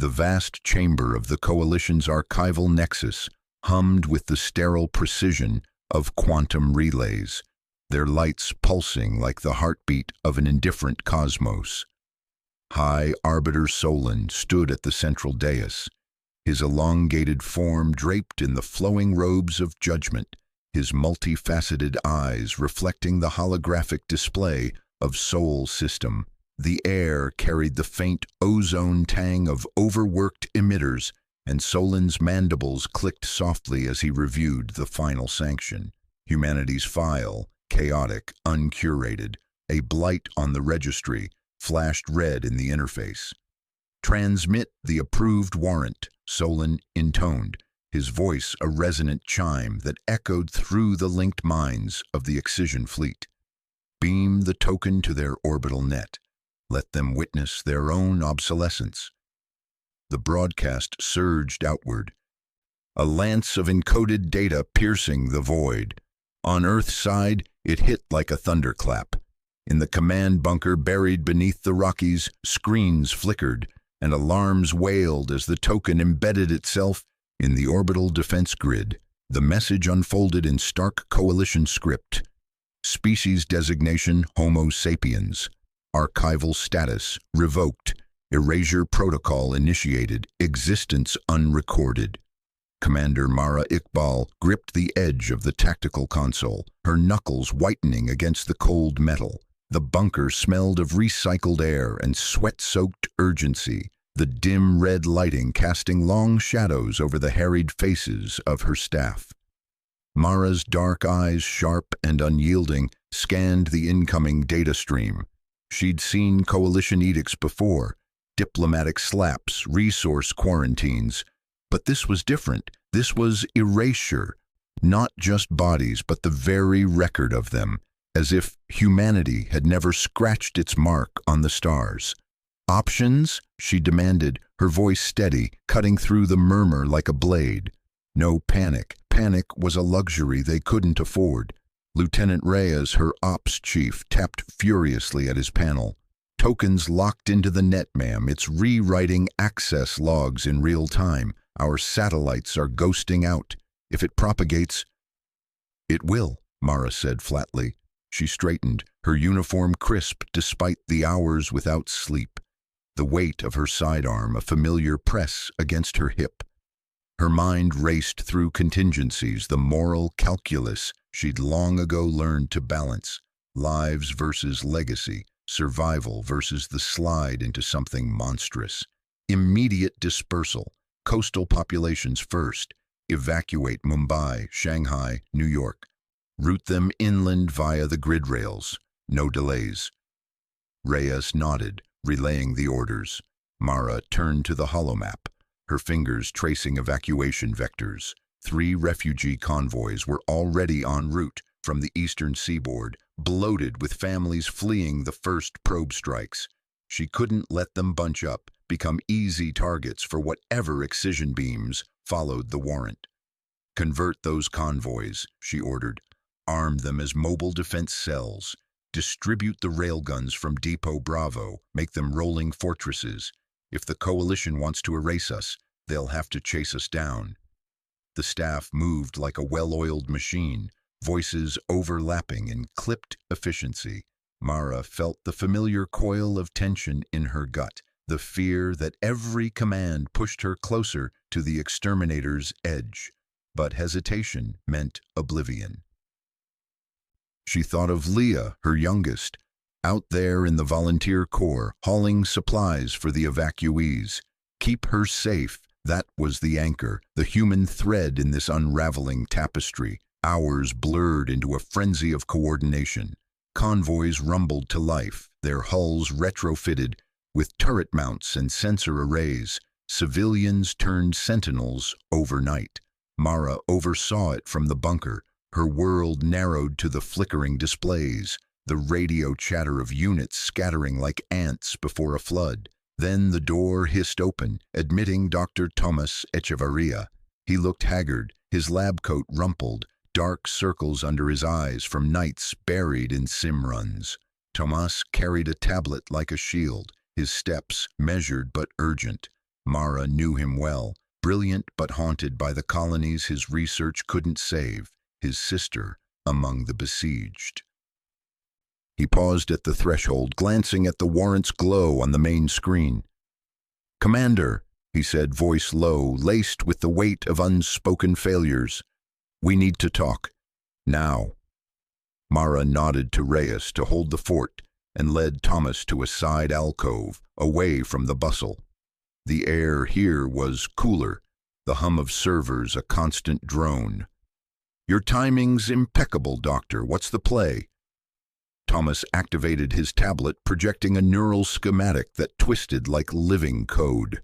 The vast chamber of the Coalition's archival nexus hummed with the sterile precision of quantum relays, their lights pulsing like the heartbeat of an indifferent cosmos. High Arbiter Solon stood at the central dais, his elongated form draped in the flowing robes of judgment, his multifaceted eyes reflecting the holographic display of Sol System. The air carried the faint ozone tang of overworked emitters, and Solon's mandibles clicked softly as he reviewed the final sanction. Humanity's file, chaotic, uncurated, a blight on the registry, flashed red in the interface. "Transmit the approved warrant," Solon intoned, his voice a resonant chime that echoed through the linked minds of the Excision fleet. "Beam the token to their orbital net. Let them witness their own obsolescence." The broadcast surged outward, a lance of encoded data piercing the void. On Earth's side, it hit like a thunderclap. In the command bunker buried beneath the Rockies, screens flickered, and alarms wailed as the token embedded itself in the orbital defense grid. The message unfolded in stark Coalition script. Species designation Homo sapiens. Archival status revoked. Erasure protocol initiated. Existence unrecorded. Commander Mara Iqbal gripped the edge of the tactical console, her knuckles whitening against the cold metal. The bunker smelled of recycled air and sweat-soaked urgency, the dim red lighting casting long shadows over the harried faces of her staff. Mara's dark eyes, sharp and unyielding, scanned the incoming data stream. She'd seen Coalition edicts before, diplomatic slaps, resource quarantines. But this was different. This was erasure, not just bodies, but the very record of them, as if humanity had never scratched its mark on the stars. "Options?" she demanded, her voice steady, cutting through the murmur like a blade. No panic. Panic was a luxury they couldn't afford. Lieutenant Reyes, her ops chief, tapped furiously at his panel. "Tokens locked into the net, ma'am. It's rewriting access logs in real time. Our satellites are ghosting out. If it propagates—" "It will," Mara said flatly. She straightened, her uniform crisp despite the hours without sleep. The weight of her sidearm a familiar press against her hip. Her mind raced through contingencies, the moral calculus she'd long ago learned to balance. Lives versus legacy, survival versus the slide into something monstrous. Immediate dispersal. Coastal populations first. Evacuate Mumbai, Shanghai, New York. Route them inland via the grid rails. No delays. Reyes nodded, relaying the orders. Mara turned to the holomap, her fingers tracing evacuation vectors. 3 refugee convoys were already en route from the eastern seaboard, bloated with families fleeing the first probe strikes. She couldn't let them bunch up, become easy targets for whatever excision beams followed the warrant. "Convert those convoys," she ordered. "Arm them as mobile defense cells. Distribute the railguns from Depot Bravo. Make them rolling fortresses. If the Coalition wants to erase us, they'll have to chase us down." The staff moved like a well-oiled machine, voices overlapping in clipped efficiency. Mara felt the familiar coil of tension in her gut, the fear that every command pushed her closer to the exterminator's edge. But hesitation meant oblivion. She thought of Leah, her youngest, out there in the volunteer corps, hauling supplies for the evacuees. Keep her safe, that was the anchor, the human thread in this unraveling tapestry. Hours blurred into a frenzy of coordination. Convoys rumbled to life, their hulls retrofitted with turret mounts and sensor arrays. Civilians turned sentinels overnight. Mara oversaw it from the bunker, her world narrowed to the flickering displays, the radio chatter of units scattering like ants before a flood. Then the door hissed open, admitting Dr. Thomas Echevarria. He looked haggard, his lab coat rumpled, dark circles under his eyes from nights buried in sim runs. Tomas carried a tablet like a shield, his steps measured but urgent. Mara knew him well, brilliant but haunted by the colonies his research couldn't save, his sister among the besieged. He paused at the threshold, glancing at the Warrant's glow on the main screen. "Commander," he said, voice low, laced with the weight of unspoken failures. "We need to talk. Now." Mara nodded to Reyes to hold the fort and led Thomas to a side alcove, away from the bustle. The air here was cooler, the hum of servers a constant drone. "Your timing's impeccable, Doctor. What's the play?" Thomas activated his tablet, projecting a neural schematic that twisted like living code.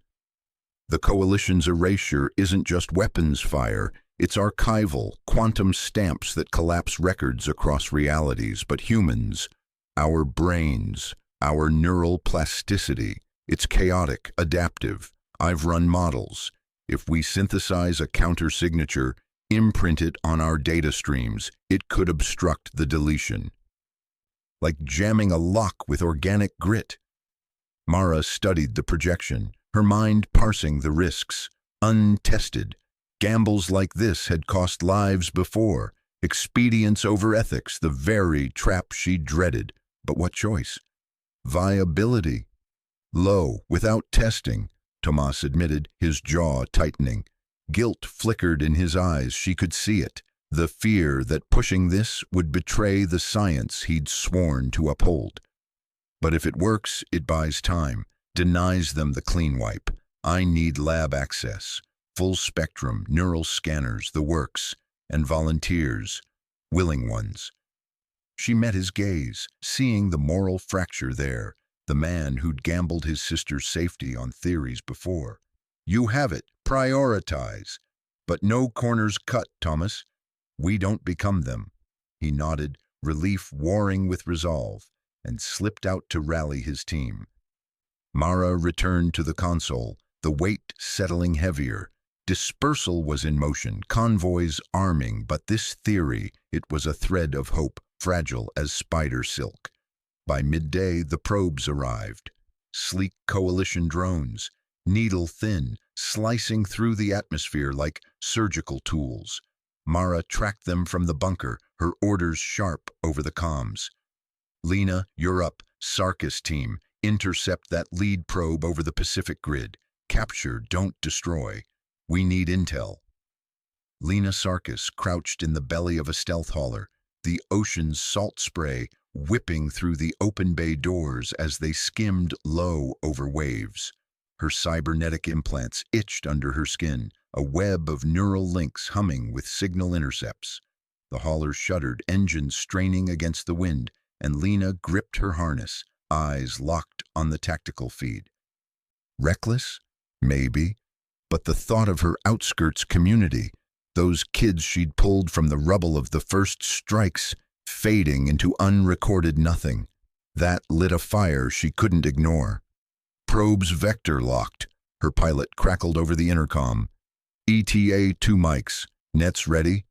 The Coalition's erasure isn't just weapons fire, it's archival, quantum stamps that collapse records across realities, but humans, our brains, our neural plasticity, it's chaotic, adaptive. I've run models. If we synthesize a counter-signature, imprint it on our data streams, it could obstruct the deletion. Like jamming a lock with organic grit. Mara studied the projection, her mind parsing the risks. Untested. Gambles like this had cost lives before. Expedience over ethics, the very trap she dreaded. But what choice? Viability. Low, without testing, Tomas admitted, his jaw tightening. Guilt flickered in his eyes, she could see it. The fear that pushing this would betray the science he'd sworn to uphold. But if it works, it buys time, denies them the clean wipe. I need lab access, full spectrum, neural scanners, the works, and volunteers, willing ones. She met his gaze, seeing the moral fracture there, the man who'd gambled his sister's safety on theories before. "You have it, prioritize. But no corners cut, Thomas. We don't become them." He nodded, relief warring with resolve, and slipped out to rally his team. Mara returned to the console, the weight settling heavier. Dispersal was in motion, convoys arming, but this theory, it was a thread of hope, fragile as spider silk. By midday, the probes arrived. Sleek Coalition drones, needle-thin, slicing through the atmosphere like surgical tools. Mara tracked them from the bunker, her orders sharp over the comms. "Lena, you're up. Sarkis team, intercept that lead probe over the Pacific grid. Capture, don't destroy. We need intel." Lena Sarkis crouched in the belly of a stealth hauler, the ocean's salt spray whipping through the open bay doors as they skimmed low over waves. Her cybernetic implants itched under her skin, a web of neural links humming with signal intercepts. The hauler shuddered, engines straining against the wind, and Lena gripped her harness, eyes locked on the tactical feed. Reckless? Maybe. But the thought of her outskirts community, those kids she'd pulled from the rubble of the first strikes, fading into unrecorded nothing, that lit a fire she couldn't ignore. Probe's vector locked. Her pilot crackled over the intercom. "ETA 2 mics. Nets ready?"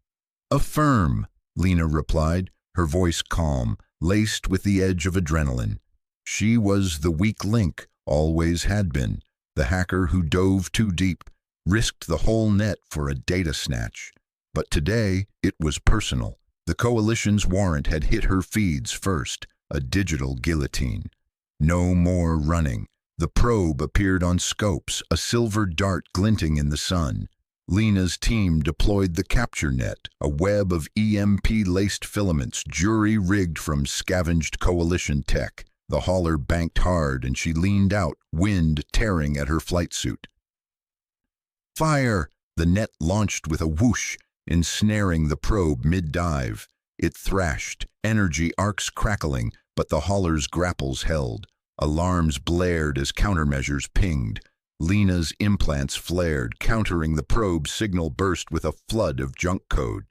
"Affirm," Lena replied, her voice calm, laced with the edge of adrenaline. She was the weak link, always had been, the hacker who dove too deep, risked the whole net for a data snatch. But today, it was personal. The Coalition's warrant had hit her feeds first, a digital guillotine. No more running. The probe appeared on scopes, a silver dart glinting in the sun. Lena's team deployed the capture net, a web of EMP-laced filaments, jury-rigged from scavenged Coalition tech. The hauler banked hard and she leaned out, wind tearing at her flight suit. "Fire!" The net launched with a whoosh, ensnaring the probe mid-dive. It thrashed, energy arcs crackling, but the hauler's grapples held. Alarms blared as countermeasures pinged. Lena's implants flared, countering the probe's signal burst with a flood of junk code.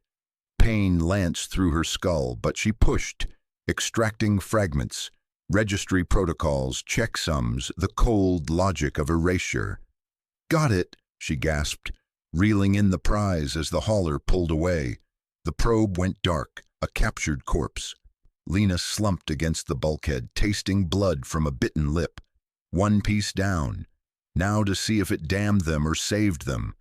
Pain lanced through her skull, but she pushed, extracting fragments, registry protocols, checksums, the cold logic of erasure. "Got it," she gasped, reeling in the prize as the hauler pulled away. The probe went dark, a captured corpse. Lena slumped against the bulkhead, tasting blood from a bitten lip. One piece down. Now to see if it damned them or saved them.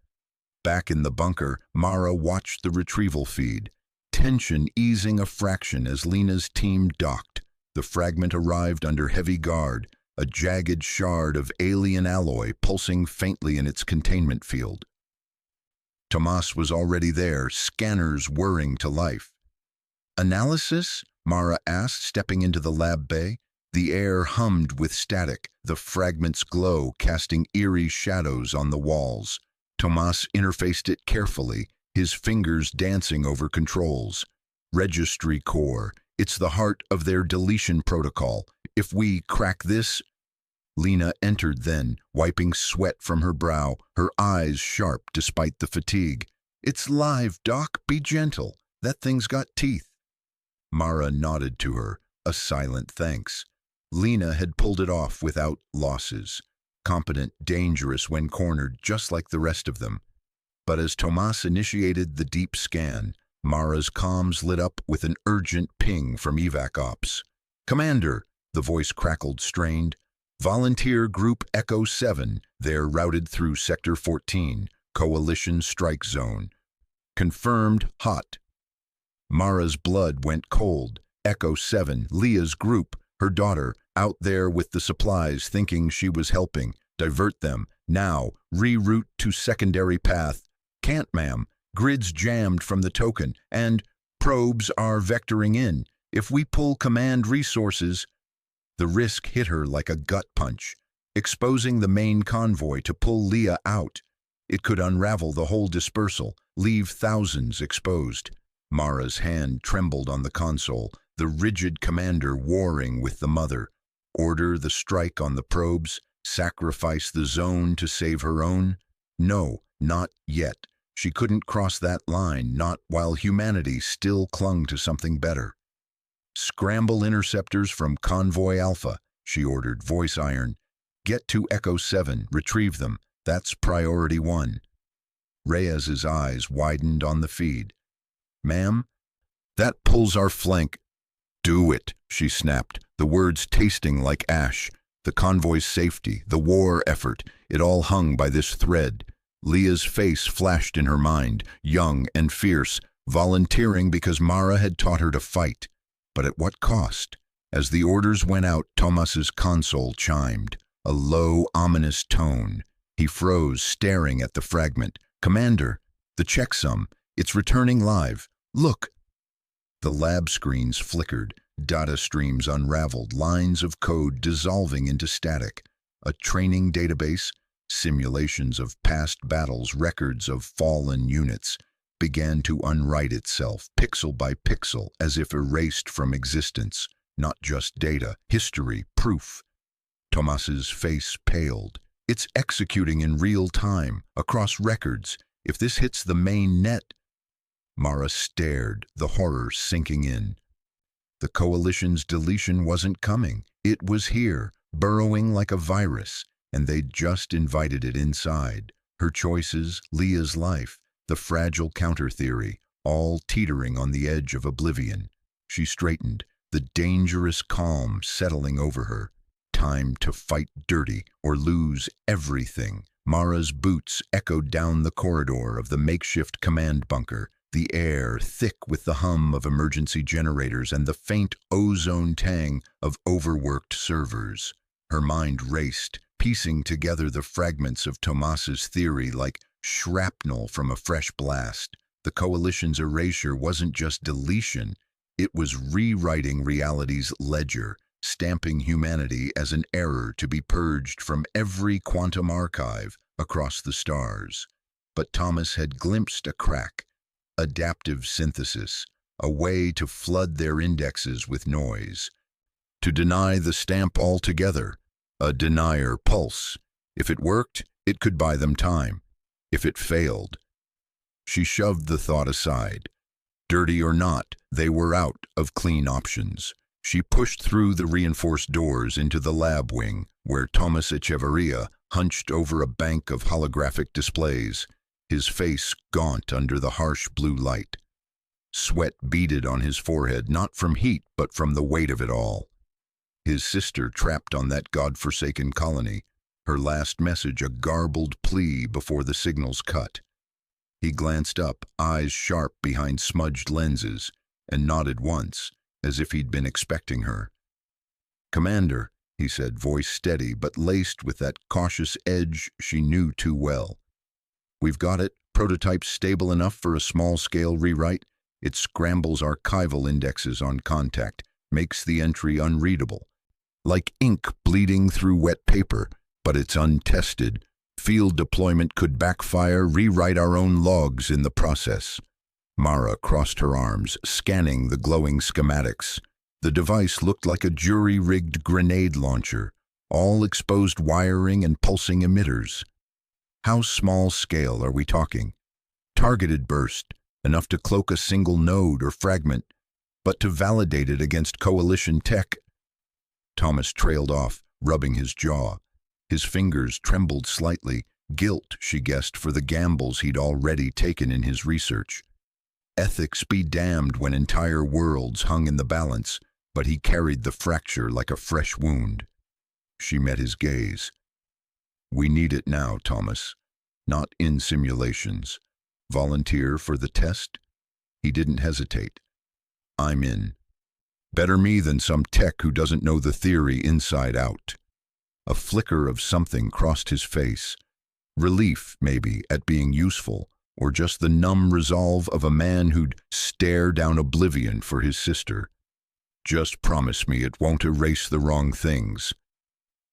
Back in the bunker, Mara watched the retrieval feed, tension easing a fraction as Lena's team docked. The fragment arrived under heavy guard, a jagged shard of alien alloy pulsing faintly in its containment field. Tomas was already there, scanners whirring to life. "Analysis?" Mara asked, stepping into the lab bay. The air hummed with static, the fragment's glow casting eerie shadows on the walls. Tomas interfaced it carefully, his fingers dancing over controls. Registry core. It's the heart of their deletion protocol. If we crack this... Lena entered then, wiping sweat from her brow, her eyes sharp despite the fatigue. "It's live, Doc. Be gentle. That thing's got teeth." Mara nodded to her, a silent thanks. Lena had pulled it off without losses. Competent, dangerous when cornered, just like the rest of them. But as Tomas initiated the deep scan, Mara's comms lit up with an urgent ping from evac ops. "Commander," the voice crackled strained. "Volunteer Group Echo 7, they're routed through Sector 14, Coalition Strike Zone. Confirmed hot." Mara's blood went cold. Echo 7, Leah's group, her daughter, out there with the supplies thinking she was helping. Divert them. Now, reroute to secondary path. "Can't, ma'am. Grid's jammed from the token, and probes are vectoring in. If we pull command resources..." The risk hit her like a gut punch, exposing the main convoy to pull Leah out. It could unravel the whole dispersal, leave thousands exposed. Mara's hand trembled on the console, the rigid commander warring with the mother. Order the strike on the probes, sacrifice the zone to save her own? No, not yet. She couldn't cross that line, not while humanity still clung to something better. "Scramble interceptors from Convoy Alpha," she ordered, voice iron. "Get to Echo 7, retrieve them. That's priority 1. Reyes's eyes widened on the feed. "Ma'am, that pulls our flank." "Do it," she snapped, the words tasting like ash. The convoy's safety, the war effort, it all hung by this thread. Leah's face flashed in her mind, young and fierce, volunteering because Mara had taught her to fight. But at what cost? As the orders went out, Tomas's console chimed, a low, ominous tone. He froze, staring at the fragment. "Commander, the checksum, it's returning live. Look." The lab screens flickered, data streams unraveled, lines of code dissolving into static. A training database, simulations of past battles, records of fallen units, began to unwrite itself, pixel by pixel, as if erased from existence. Not just data, history, proof. Tomas's face paled. "It's executing in real time, across records. If this hits the main net..." Mara stared, the horror sinking in. The Coalition's deletion wasn't coming. It was here, burrowing like a virus, and they'd just invited it inside. Her choices, Leah's life, the fragile counter-theory, all teetering on the edge of oblivion. She straightened, the dangerous calm settling over her. Time to fight dirty or lose everything. Mara's boots echoed down the corridor of the makeshift command bunker, the air thick with the hum of emergency generators and the faint ozone tang of overworked servers. Her mind raced, piecing together the fragments of Tomas's theory like shrapnel from a fresh blast. The Coalition's erasure wasn't just deletion, it was rewriting reality's ledger, stamping humanity as an error to be purged from every quantum archive across the stars. But Thomas had glimpsed a crack. Adaptive synthesis, a way to flood their indexes with noise. To deny the stamp altogether, a denier pulse. If it worked, it could buy them time. If it failed... She shoved the thought aside. Dirty or not, they were out of clean options. She pushed through the reinforced doors into the lab wing, where Thomas Echeverria hunched over a bank of holographic displays, his face gaunt under the harsh blue light. Sweat beaded on his forehead, not from heat, but from the weight of it all. His sister trapped on that godforsaken colony, Her last message a garbled plea before the signals cut. He glanced up, eyes sharp behind smudged lenses, and nodded once, as if he'd been expecting her. "Commander," he said, voice steady but laced with that cautious edge she knew too well. "We've got it. Prototype stable enough for a small-scale rewrite. It scrambles archival indexes on contact, makes the entry unreadable. Like ink bleeding through wet paper, but it's untested. Field deployment could backfire, rewrite our own logs in the process." Mara crossed her arms, scanning the glowing schematics. The device looked like a jury-rigged grenade launcher, all exposed wiring and pulsing emitters. How small scale are we talking? Targeted burst, enough to cloak a single node or fragment, but to validate it against coalition tech. Thomas trailed off, rubbing his jaw. His fingers trembled slightly, guilt, she guessed, for the gambles he'd already taken in his research. Ethics be damned when entire worlds hung in the balance, but he carried the fracture like a fresh wound. She met his gaze. "We need it now, Thomas. Not in simulations. Volunteer for the test?" He didn't hesitate. "I'm in. Better me than some tech who doesn't know the theory inside out." A flicker of something crossed his face. Relief, maybe, at being useful, or just the numb resolve of a man who'd stare down oblivion for his sister. "Just promise me it won't erase the wrong things."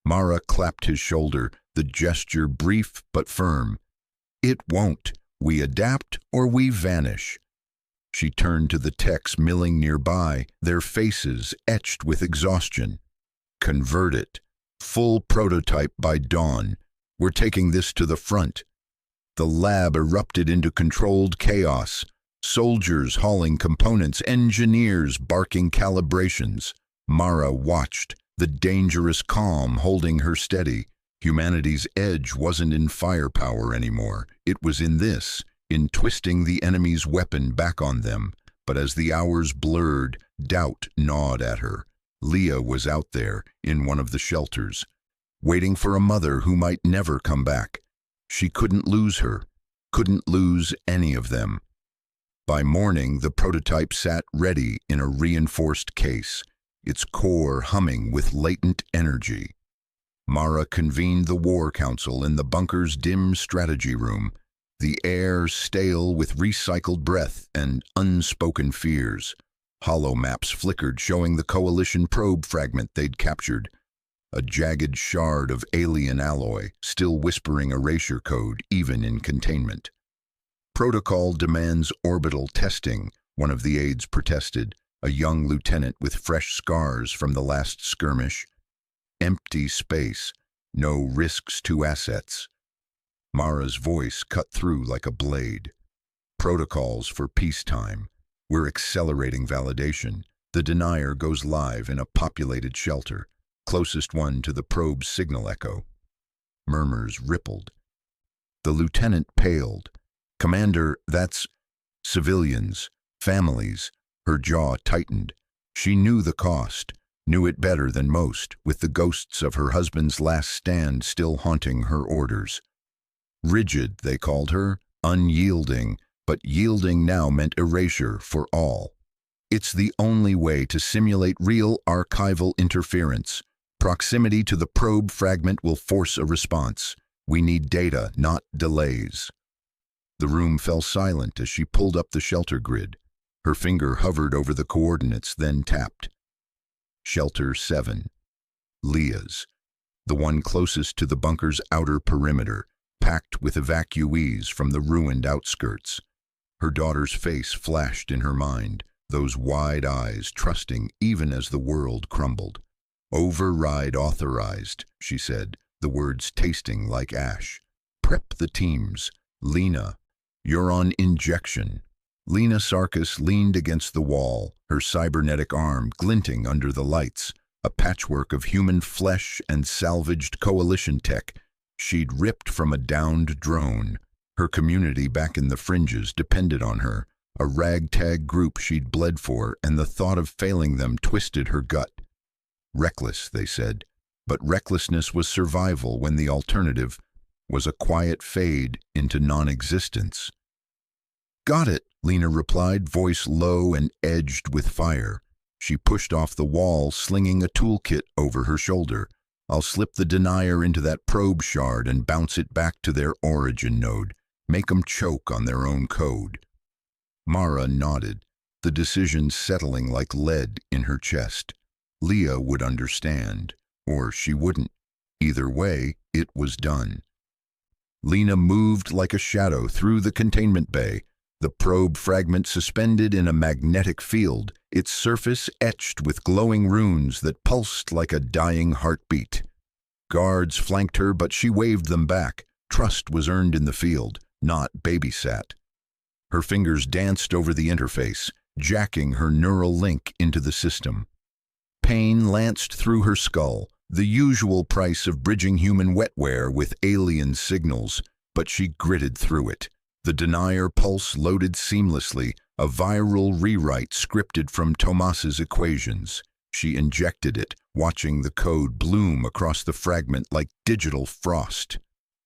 Mara clapped his shoulder, the gesture brief but firm. "It won't. We adapt or we vanish." She turned to the techs milling nearby, their faces etched with exhaustion. "Convert it. Full prototype by dawn. We're taking this to the front." The lab erupted into controlled chaos. Soldiers hauling components, engineers barking calibrations. Mara watched, the dangerous calm holding her steady. Humanity's edge wasn't in firepower anymore. It was in this, in twisting the enemy's weapon back on them. But as the hours blurred, doubt gnawed at her. Leah was out there, in one of the shelters, waiting for a mother who might never come back. She couldn't lose her, couldn't lose any of them. By morning, the prototype sat ready in a reinforced case, its core humming with latent energy. Mara convened the War Council in the bunker's dim strategy room, the air stale with recycled breath and unspoken fears. Hollow maps flickered, showing the coalition probe fragment they'd captured. A jagged shard of alien alloy, still whispering erasure code even in containment. "Protocol demands orbital testing," one of the aides protested, a young lieutenant with fresh scars from the last skirmish. "Empty space, no risks to assets." Mara's voice cut through like a blade. "Protocols for peacetime. We're accelerating validation. The denier goes live in a populated shelter, closest one to the probe's signal echo." Murmurs rippled. The lieutenant paled. "Commander, that's civilians, families." Her jaw tightened. She knew the cost, knew it better than most, with the ghosts of her husband's last stand still haunting her orders. Rigid, they called her, unyielding, but yielding now meant erasure for all. It's the only way to simulate real archival interference. Proximity to the probe fragment will force a response. We need data, not delays. The room fell silent as she pulled up the shelter grid. Her finger hovered over the coordinates, then tapped. Shelter 7. Leah's. The one closest to the bunker's outer perimeter, packed with evacuees from the ruined outskirts. Her daughter's face flashed in her mind, those wide eyes trusting even as the world crumbled. "Override authorized," she said, the words tasting like ash. "Prep the teams. Lena, you're on injection." Lena Sarkis leaned against the wall, her cybernetic arm glinting under the lights, a patchwork of human flesh and salvaged coalition tech she'd ripped from a downed drone. Her community back in the fringes depended on her, a ragtag group she'd bled for, and the thought of failing them twisted her gut. "Reckless," they said. But recklessness was survival when the alternative was a quiet fade into non-existence. "Got it," Lena replied, voice low and edged with fire. She pushed off the wall, slinging a toolkit over her shoulder. "I'll slip the denier into that probe shard and bounce it back to their origin node. Make 'em choke on their own code." Mara nodded, the decision settling like lead in her chest. Leah would understand, or she wouldn't. Either way, it was done. Lena moved like a shadow through the containment bay, the probe fragment suspended in a magnetic field, its surface etched with glowing runes that pulsed like a dying heartbeat. Guards flanked her, but she waved them back. Trust was earned in the field, not babysat. Her fingers danced over the interface, jacking her neural link into the system. Pain lanced through her skull, the usual price of bridging human wetware with alien signals, but she gritted through it. The denier pulse loaded seamlessly, a viral rewrite scripted from Tomas's equations. She injected it, watching the code bloom across the fragment like digital frost.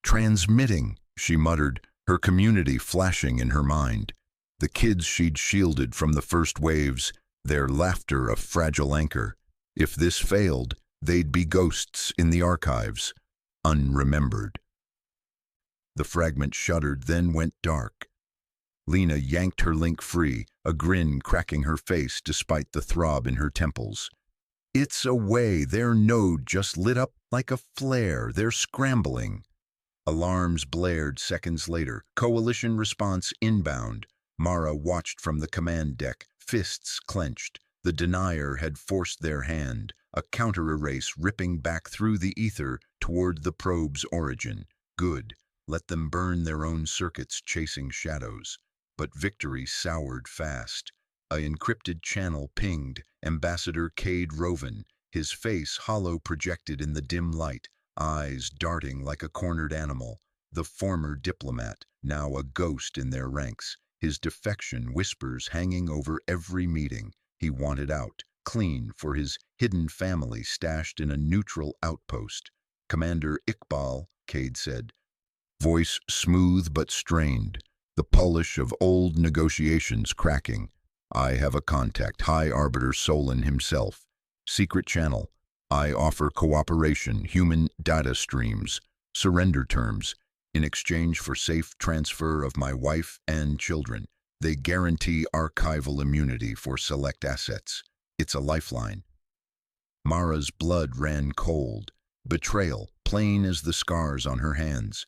"Transmitting," she muttered, her community flashing in her mind. The kids she'd shielded from the first waves, their laughter a fragile anchor. If this failed, they'd be ghosts in the archives, unremembered. The fragment shuddered, then went dark. Lena yanked her link free, a grin cracking her face despite the throb in her temples. "It's away, their node just lit up like a flare, they're scrambling." Alarms blared seconds later, coalition response inbound. Mara watched from the command deck, fists clenched. The denier had forced their hand, a counter-erase ripping back through the ether toward the probe's origin. Good. Let them burn their own circuits chasing shadows. But victory soured fast. A encrypted channel pinged, Ambassador Cade Roven, his face hollow projected in the dim light, eyes darting like a cornered animal. The former diplomat, now a ghost in their ranks, his defection whispers hanging over every meeting. He wanted out, clean, for his hidden family stashed in a neutral outpost. "Commander Iqbal," Cade said, voice smooth but strained, the polish of old negotiations cracking. "I have a contact, High Arbiter Solon himself. Secret channel. I offer cooperation, human data streams, surrender terms, in exchange for safe transfer of my wife and children. They guarantee archival immunity for select assets. It's a lifeline." Mara's blood ran cold. Betrayal, plain as the scars on her hands.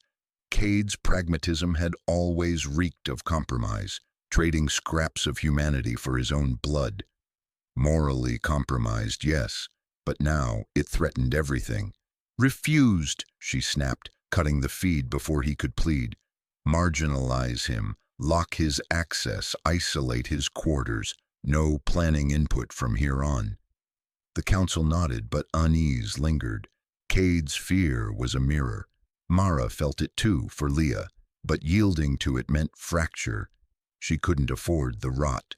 Cade's pragmatism had always reeked of compromise, trading scraps of humanity for his own blood. Morally compromised, yes, but now it threatened everything. "Refused," she snapped, cutting the feed before he could plead. "Marginalize him, lock his access, isolate his quarters. No planning input from here on." The council nodded, but unease lingered. Cade's fear was a mirror. Mara felt it too, for Leah, but yielding to it meant fracture. She couldn't afford the rot.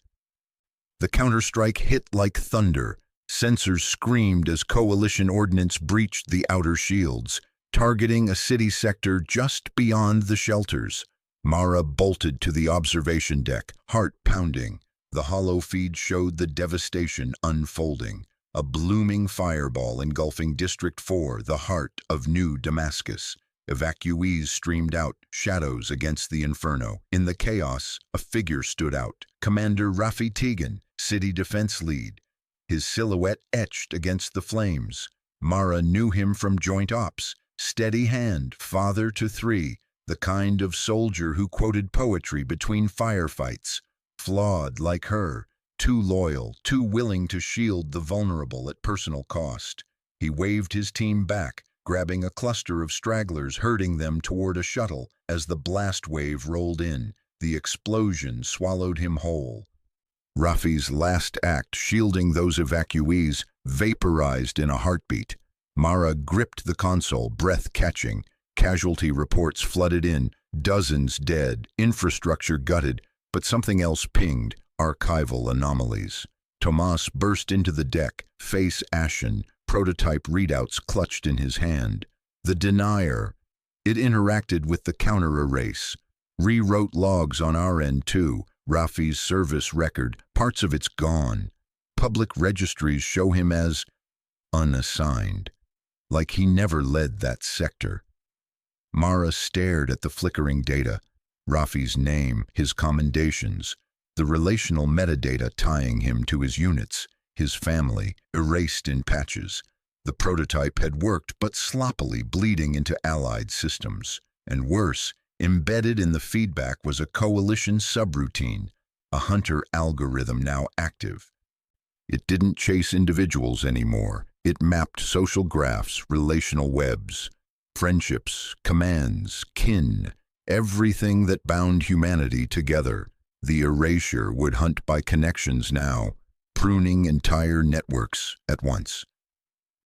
The counterstrike hit like thunder. Sensors screamed as coalition ordnance breached the outer shields, targeting a city sector just beyond the shelters. Mara bolted to the observation deck, heart pounding. The hollow feed showed the devastation unfolding. A blooming fireball engulfing District 4, the heart of New Damascus. Evacuees streamed out, shadows against the inferno. In the chaos, a figure stood out. Commander Rafi Tegan, city defense lead. His silhouette etched against the flames. Mara knew him from Joint Ops. Steady hand, father to 3, the kind of soldier who quoted poetry between firefights. Flawed like her, too loyal, too willing to shield the vulnerable at personal cost. He waved his team back, grabbing a cluster of stragglers, herding them toward a shuttle. As the blast wave rolled in, the explosion swallowed him whole. Rafi's last act, shielding those evacuees, vaporized in a heartbeat. Mara gripped the console, breath catching. Casualty reports flooded in, dozens dead, infrastructure gutted, but something else pinged, archival anomalies. Tomas burst into the deck, face ashen, prototype readouts clutched in his hand. The denier. It interacted with the counter-erase. Rewrote logs on our end too. Rafi's service record, parts of it's gone. Public registries show him as unassigned, like he never led that sector. Mara stared at the flickering data. Rafi's name, his commendations, the relational metadata tying him to his units, his family, erased in patches. The prototype had worked, but sloppily, bleeding into allied systems. And worse, embedded in the feedback was a coalition subroutine, a hunter algorithm now active. It didn't chase individuals anymore. It mapped social graphs, relational webs, friendships, commands, kin, everything that bound humanity together. The erasure would hunt by connections now, pruning entire networks at once.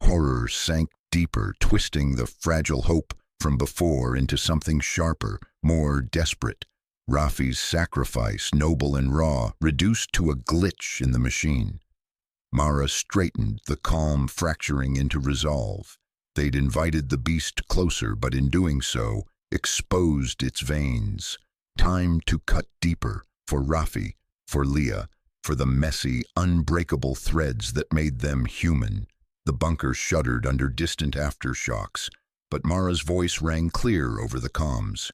Horror sank deeper, twisting the fragile hope from before into something sharper, more desperate. Rafi's sacrifice, noble and raw, reduced to a glitch in the machine. Mara straightened, the calm fracturing into resolve. They'd invited the beast closer, but in doing so, exposed its veins. Time to cut deeper, for Rafi, for Leah, for the messy, unbreakable threads that made them human. The bunker shuddered under distant aftershocks, but Mara's voice rang clear over the comms.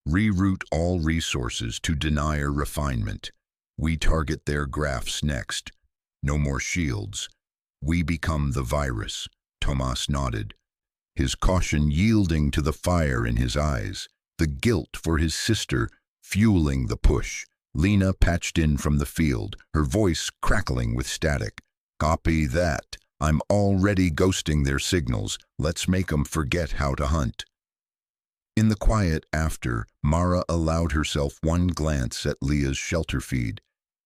Reroute all resources to denier refinement. We target their graphs next. No more shields. We become the virus. Tomas nodded, his caution yielding to the fire in his eyes, the guilt for his sister fueling the push. Lena patched in from the field, her voice crackling with static. Copy that. I'm already ghosting their signals. Let's make 'em forget how to hunt. In the quiet after, Mara allowed herself one glance at Leah's shelter feed.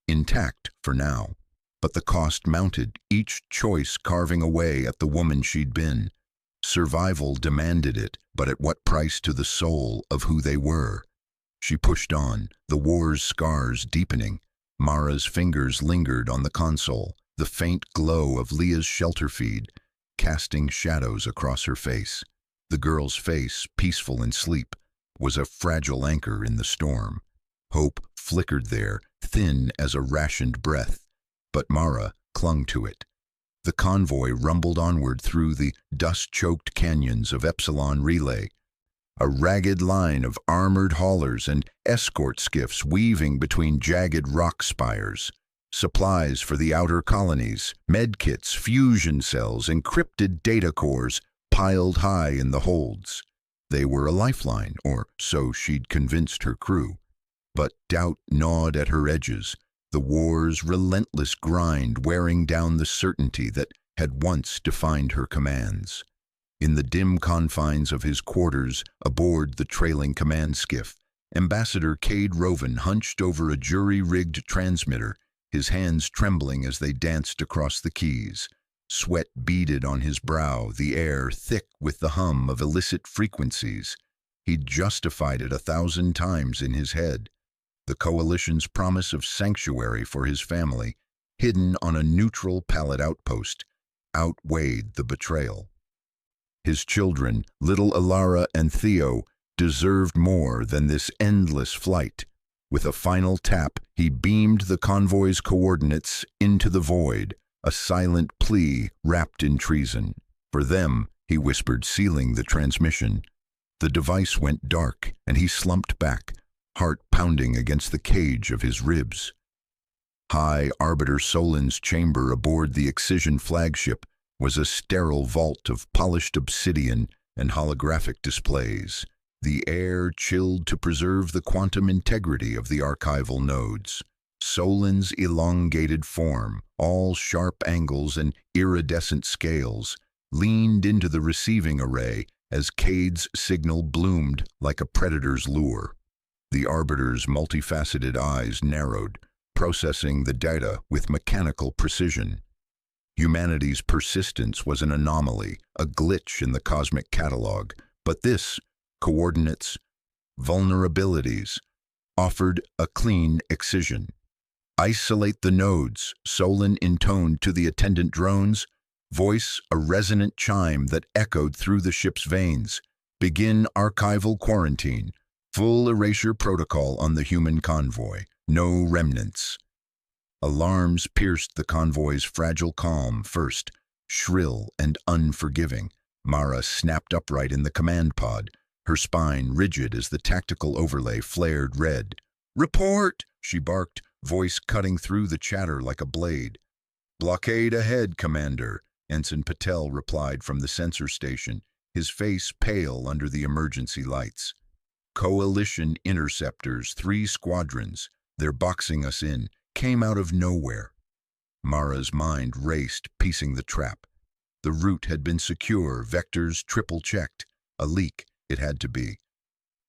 Intact for now. But the cost mounted, each choice carving away at the woman she'd been. Survival demanded it, but at what price to the soul of who they were? She pushed on, the war's scars deepening. Mara's fingers lingered on the console, the faint glow of Leah's shelter feed, casting shadows across her face. The girl's face, peaceful in sleep, was a fragile anchor in the storm. Hope flickered there, thin as a rationed breath, but Mara clung to it. The convoy rumbled onward through the dust-choked canyons of Epsilon Relay, a ragged line of armored haulers and escort skiffs weaving between jagged rock spires. Supplies for the outer colonies, medkits, fusion cells, encrypted data cores piled high in the holds. They were a lifeline, or so she'd convinced her crew. But doubt gnawed at her edges, the war's relentless grind wearing down the certainty that had once defined her commands. In the dim confines of his quarters aboard the trailing command skiff, Ambassador Cade Roven hunched over a jury-rigged transmitter, his hands trembling as they danced across the keys. Sweat beaded on his brow, the air thick with the hum of illicit frequencies. He'd justified it 1,000 times in his head. The Coalition's promise of sanctuary for his family, hidden on a neutral pallet outpost, outweighed the betrayal. His children, little Alara and Theo, deserved more than this endless flight. With a final tap, he beamed the convoy's coordinates into the void, a silent plea wrapped in treason. For them, he whispered, sealing the transmission. The device went dark, and he slumped back, heart pounding against the cage of his ribs. High Arbiter Solin's chamber aboard the Excision flagship was a sterile vault of polished obsidian and holographic displays, the air chilled to preserve the quantum integrity of the archival nodes. Solin's elongated form, all sharp angles and iridescent scales, leaned into the receiving array as Cade's signal bloomed like a predator's lure. The Arbiter's multifaceted eyes narrowed, processing the data with mechanical precision. Humanity's persistence was an anomaly, a glitch in the cosmic catalog, but this, coordinates, vulnerabilities, offered a clean excision. Isolate the nodes, Solin intoned to the attendant drones. Voice a resonant chime that echoed through the ship's veins. Begin archival quarantine. Full erasure protocol on the human convoy. No remnants. Alarms pierced the convoy's fragile calm first, shrill and unforgiving. Mara snapped upright in the command pod, her spine rigid as the tactical overlay flared red. "Report!" she barked, voice cutting through the chatter like a blade. "Blockade ahead, Commander," Ensign Patel replied from the sensor station, his face pale under the emergency lights. "Coalition interceptors, 3 squadrons. They're boxing us in. Came out of nowhere." Mara's mind raced, piecing the trap. The route had been secure, vectors triple-checked. A leak, it had to be.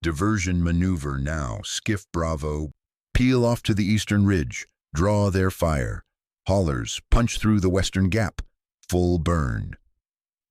Diversion maneuver now. Skiff Bravo. Peel off to the eastern ridge. Draw their fire. Haulers, punch through the western gap. Full burn.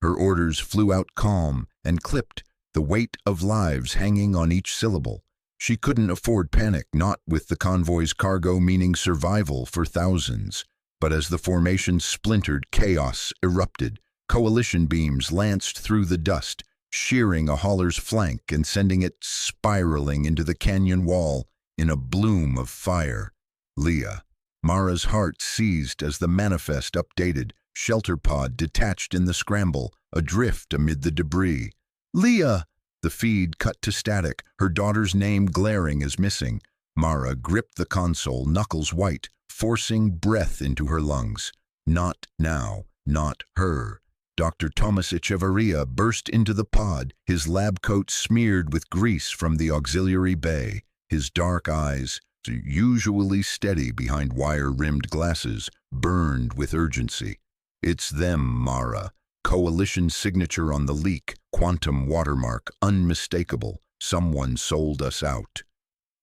Her orders flew out calm and clipped, the weight of lives hanging on each syllable. She couldn't afford panic, not with the convoy's cargo meaning survival for thousands. But as the formation splintered, chaos erupted. Coalition beams lanced through the dust, shearing a hauler's flank and sending it spiraling into the canyon wall in a bloom of fire. Leah. Mara's heart seized as the manifest updated, shelter pod detached in the scramble, adrift amid the debris. "Leah!" The feed cut to static, her daughter's name glaring as missing. Mara gripped the console, knuckles white, forcing breath into her lungs. Not now, not her. Dr. Thomas Echevarria burst into the pod, his lab coat smeared with grease from the auxiliary bay. His dark eyes, usually steady behind wire-rimmed glasses, burned with urgency. "It's them, Mara. Coalition signature on the leak, quantum watermark, unmistakable. Someone sold us out."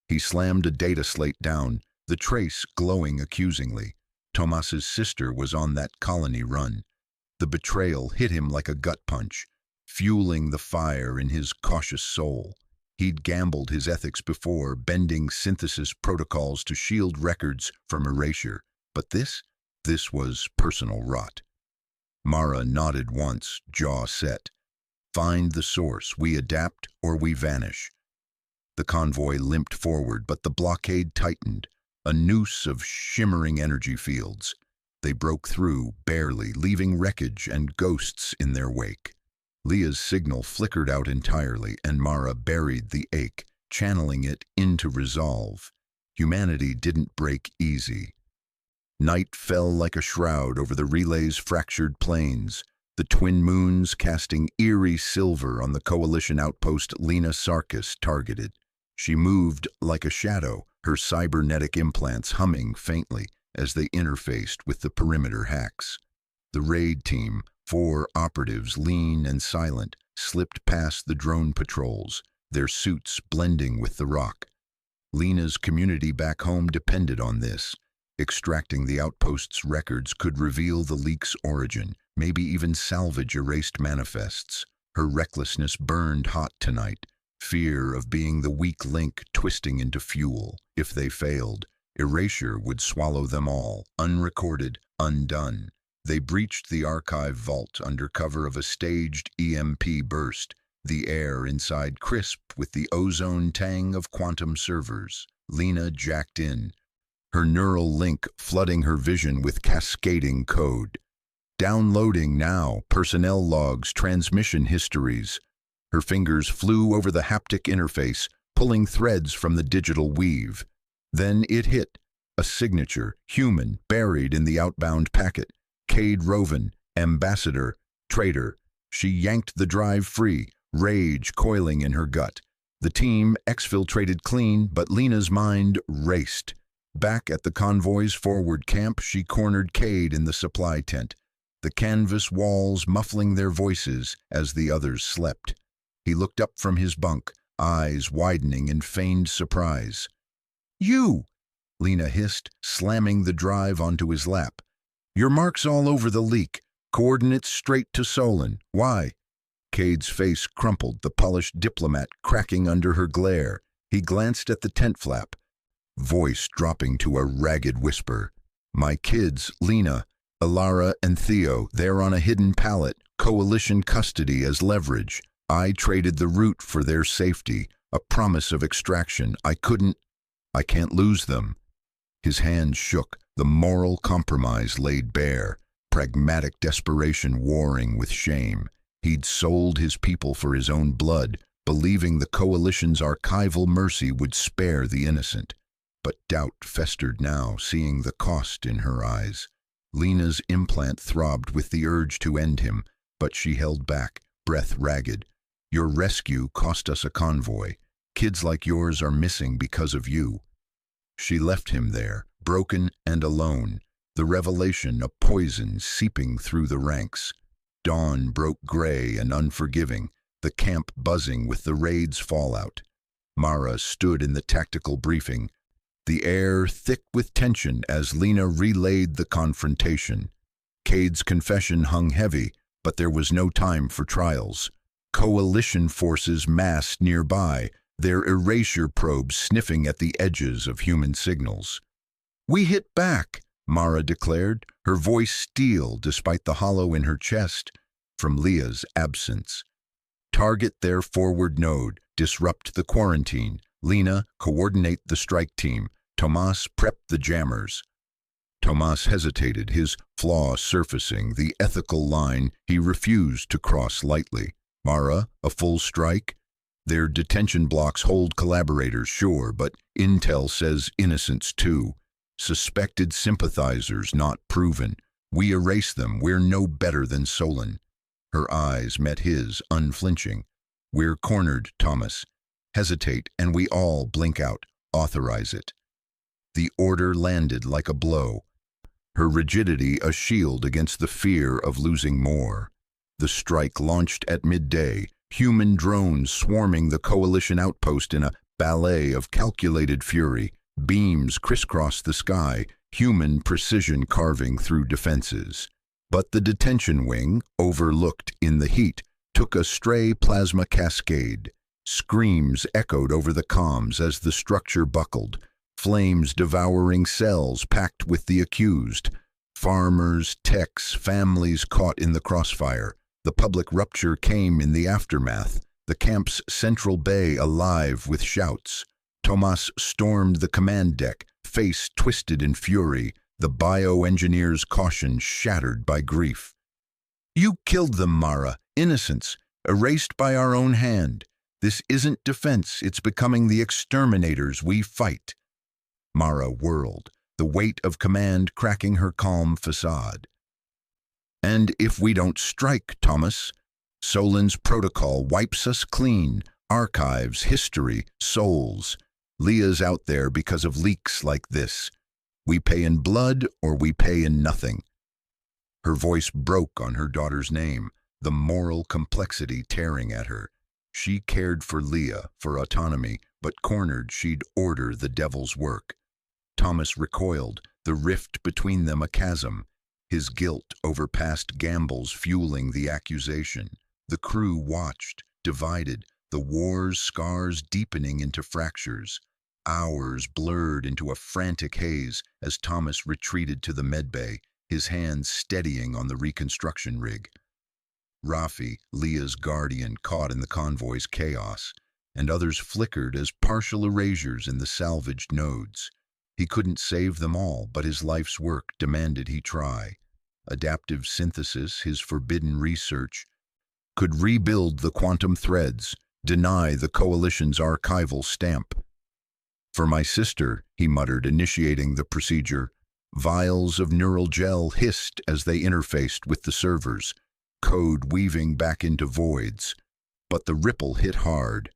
He slammed a data slate down, the trace glowing accusingly. Tomas's sister was on that colony run. The betrayal hit him like a gut punch, fueling the fire in his cautious soul. He'd gambled his ethics before, bending synthesis protocols to shield records from erasure. But this was personal rot. Mara nodded once, jaw set. "Find the source. We adapt or we vanish." The convoy limped forward, but the blockade tightened, a noose of shimmering energy fields. They broke through, barely, leaving wreckage and ghosts in their wake. Leah's signal flickered out entirely, and Mara buried the ache, channeling it into resolve. Humanity didn't break easy. Night fell like a shroud over the relay's fractured plains, the twin moons casting eerie silver on the coalition outpost Lena Sarkis targeted. She moved like a shadow, her cybernetic implants humming faintly as they interfaced with the perimeter hacks. The raid team, 4 operatives lean and silent, slipped past the drone patrols, their suits blending with the rock. Lena's community back home depended on this. Extracting the outpost's records could reveal the leak's origin, maybe even salvage erased manifests. Her recklessness burned hot tonight, fear of being the weak link twisting into fuel. If they failed, erasure would swallow them all, unrecorded, undone. They breached the archive vault under cover of a staged EMP burst, the air inside crisp with the ozone tang of quantum servers. Lena jacked in, her neural link flooding her vision with cascading code. Downloading now, personnel logs, transmission histories. Her fingers flew over the haptic interface, pulling threads from the digital weave. Then it hit, a signature, human, buried in the outbound packet. Cade Roven, ambassador, traitor. She yanked the drive free, rage coiling in her gut. The team exfiltrated clean, but Lena's mind raced. Back at the convoy's forward camp, she cornered Cade in the supply tent, the canvas walls muffling their voices as the others slept. He looked up from his bunk, eyes widening in feigned surprise. "You!" Lena hissed, slamming the drive onto his lap. "Your mark's all over the leak. Coordinates straight to Solon. Why?" Cade's face crumpled, the polished diplomat cracking under her glare. He glanced at the tent flap, voice dropping to a ragged whisper. "My kids, Lena, Alara and Theo, they're on a hidden pallet, coalition custody as leverage. I traded the route for their safety, a promise of extraction. I can't lose them. His hands shook, the moral compromise laid bare, pragmatic desperation warring with shame. He'd sold his people for his own blood, believing the coalition's archival mercy would spare the innocent. But doubt festered now, seeing the cost in her eyes. Lena's implant throbbed with the urge to end him, but she held back, breath ragged. Your rescue cost us a convoy. Kids like yours are missing because of you. She left him there, broken and alone, the revelation of poison seeping through the ranks. Dawn broke gray and unforgiving, the camp buzzing with the raid's fallout. Mara stood in the tactical briefing, the air thick with tension as Lena relayed the confrontation. Cade's confession hung heavy, but there was no time for trials. Coalition forces massed nearby, their erasure probes sniffing at the edges of human signals. We hit back, Mara declared, her voice steel despite the hollow in her chest from Leah's absence. Target their forward node, disrupt the quarantine. Lena, coordinate the strike team. Tomas, prep the jammers. Tomas hesitated, his flaw surfacing, the ethical line he refused to cross lightly. Mara, a full strike? Their detention blocks hold collaborators, sure, but intel says innocents too. Suspected sympathizers not proven. We erase them, we're no better than Solon. Her eyes met his, unflinching. We're cornered, Thomas. Hesitate, and we all blink out. Authorize it. The order landed like a blow, her rigidity a shield against the fear of losing more. The strike launched at midday, human drones swarming the coalition outpost in a ballet of calculated fury. Beams crisscrossed the sky, human precision carving through defenses. But the detention wing, overlooked in the heat, took a stray plasma cascade. Screams echoed over the comms as the structure buckled, flames devouring cells packed with the accused. Farmers, techs, families caught in the crossfire. The public rupture came in the aftermath, the camp's central bay alive with shouts. Tomas stormed the command deck, face twisted in fury, the bioengineer's caution shattered by grief. You killed them, Mara. Innocents, erased by our own hand. This isn't defense, it's becoming the exterminators we fight. Mara whirled, the weight of command cracking her calm facade. And if we don't strike, Thomas, Solon's protocol wipes us clean. Archives, history, souls. Leah's out there because of leaks like this. We pay in blood or we pay in nothing. Her voice broke on her daughter's name, the moral complexity tearing at her. She cared for Leah, for autonomy, but cornered she'd order the devil's work. Thomas recoiled, the rift between them a chasm, his guilt over past gambles fueling the accusation. The crew watched, divided, the war's scars deepening into fractures. Hours blurred into a frantic haze as Thomas retreated to the medbay, his hands steadying on the reconstruction rig. Rafi, Leah's guardian, caught in the convoy's chaos, and others flickered as partial erasures in the salvaged nodes. He couldn't save them all, but his life's work demanded he try. Adaptive synthesis, his forbidden research, could rebuild the quantum threads, deny the coalition's archival stamp. For my sister, he muttered, initiating the procedure. Vials of neural gel hissed as they interfaced with the servers, code weaving back into voids. But the ripple hit hard.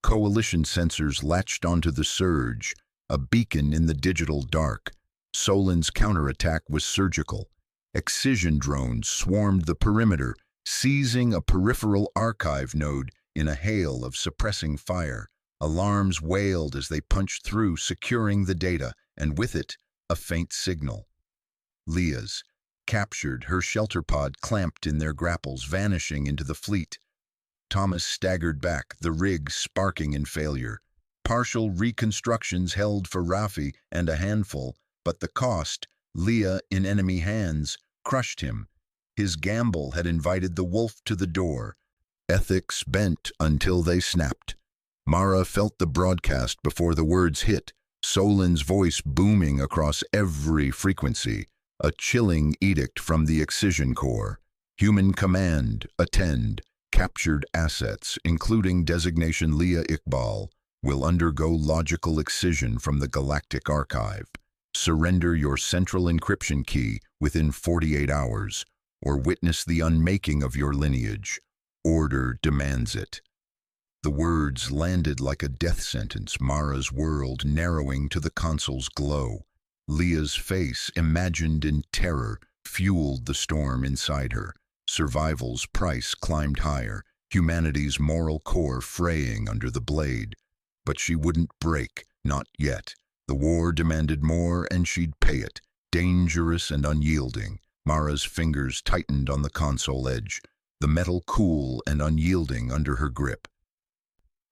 Coalition sensors latched onto the surge, a beacon in the digital dark. Solon's counterattack was surgical. Excision drones swarmed the perimeter, seizing a peripheral archive node in a hail of suppressing fire. Alarms wailed as they punched through, securing the data, and with it, a faint signal. Leah's, captured, her shelter pod clamped in their grapples, vanishing into the fleet. Thomas staggered back, the rig sparking in failure. Partial reconstructions held for Rafi and a handful, but the cost, Leah in enemy hands, crushed him. His gamble had invited the wolf to the door, ethics bent until they snapped. Mara felt the broadcast before the words hit, Solin's voice booming across every frequency, a chilling edict from the excision core. Human command, attend. Captured assets, including designation Leah Iqbal, will undergo logical excision from the Galactic Archive. Surrender your central encryption key within 48 hours, or witness the unmaking of your lineage. Order demands it. The words landed like a death sentence, Mara's world narrowing to the console's glow. Leah's face, imagined in terror, fueled the storm inside her. Survival's price climbed higher, humanity's moral core fraying under the blade. But she wouldn't break, not yet. The war demanded more, and she'd pay it. Dangerous and unyielding, Mara's fingers tightened on the console edge, the metal cool and unyielding under her grip.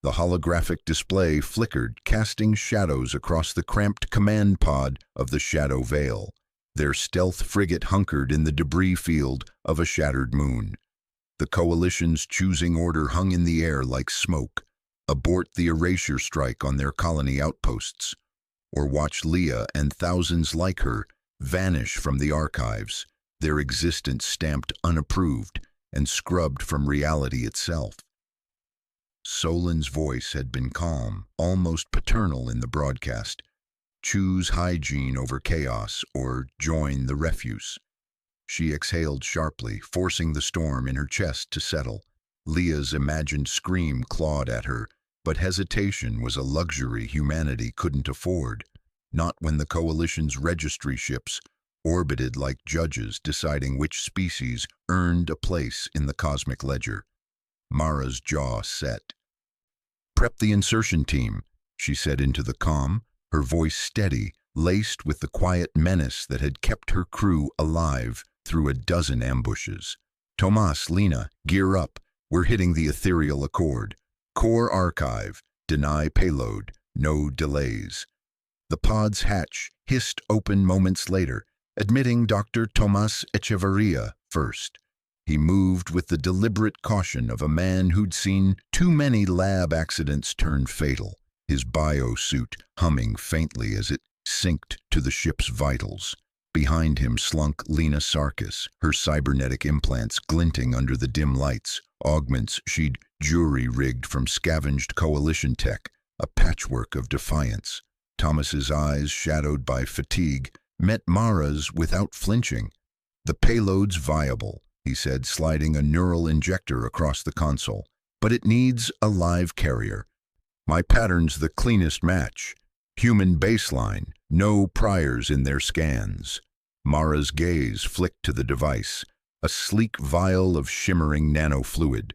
The holographic display flickered, casting shadows across the cramped command pod of the Shadow Veil. Their stealth frigate hunkered in the debris field of a shattered moon. The Coalition's choosing order hung in the air like smoke. Abort the erasure strike on their colony outposts, or watch Leah and thousands like her vanish from the archives, their existence stamped unapproved and scrubbed from reality itself. Solin's voice had been calm, almost paternal in the broadcast. Choose hygiene over chaos, or join the refuse. She exhaled sharply, forcing the storm in her chest to settle. Leah's imagined scream clawed at her, but hesitation was a luxury humanity couldn't afford. Not when the Coalition's registry ships orbited like judges deciding which species earned a place in the cosmic ledger. Mara's jaw set. "Prep the insertion team," she said into the comm, her voice steady, laced with the quiet menace that had kept her crew alive through a dozen ambushes. "Tomas, Lena, gear up. We're hitting the ethereal accord. Core archive, deny payload, no delays." The pod's hatch hissed open moments later, admitting Dr. Tomas Echevarria first. He moved with the deliberate caution of a man who'd seen too many lab accidents turn fatal, his bio-suit humming faintly as it synced to the ship's vitals. Behind him slunk Lena Sarkis, her cybernetic implants glinting under the dim lights, augments she'd jury-rigged from scavenged Coalition tech, a patchwork of defiance. Thomas's eyes, shadowed by fatigue, met Mara's without flinching. "The payload's viable," he said, sliding a neural injector across the console, "but it needs a live carrier. My pattern's the cleanest match. Human baseline, no priors in their scans." Mara's gaze flicked to the device, a sleek vial of shimmering nanofluid.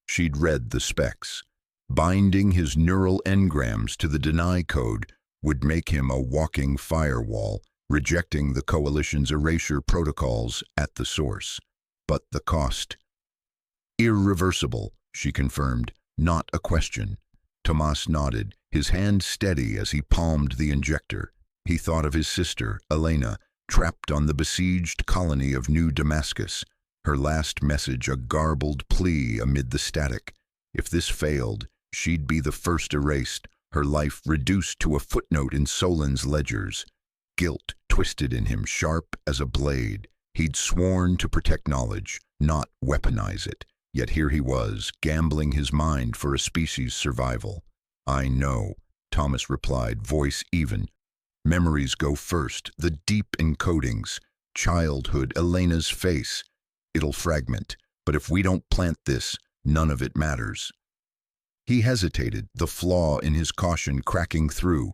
She'd read the specs. Binding his neural engrams to the deny code would make him a walking firewall, rejecting the Coalition's erasure protocols at the source. But the cost? "Irreversible," she confirmed, not a question. Tomas nodded, his hand steady as he palmed the injector. He thought of his sister, Elena, trapped on the besieged colony of New Damascus, her last message a garbled plea amid the static. If this failed, she'd be the first erased, her life reduced to a footnote in Solin's ledgers. Guilt twisted in him sharp as a blade. He'd sworn to protect knowledge, not weaponize it. Yet here he was, gambling his mind for a species' survival. "I know," Thomas replied, voice even. "Memories go first, the deep encodings. Childhood, Elena's face. It'll fragment, but if we don't plant this, none of it matters." He hesitated, the flaw in his caution cracking through.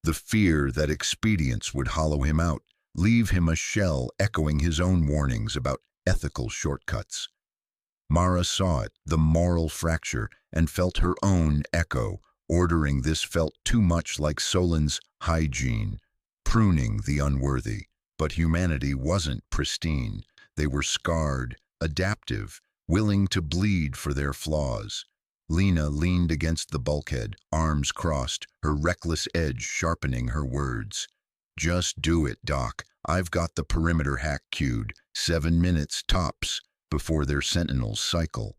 The fear that expedience would hollow him out, leave him a shell echoing his own warnings about ethical shortcuts. Mara saw it, the moral fracture, and felt her own echo. Ordering this felt too much like Solin's hygiene, pruning the unworthy. But humanity wasn't pristine. They were scarred, adaptive, willing to bleed for their flaws. Lena leaned against the bulkhead, arms crossed, her reckless edge sharpening her words. "Just do it, Doc. I've got the perimeter hack queued. 7 minutes tops before their sentinels cycle.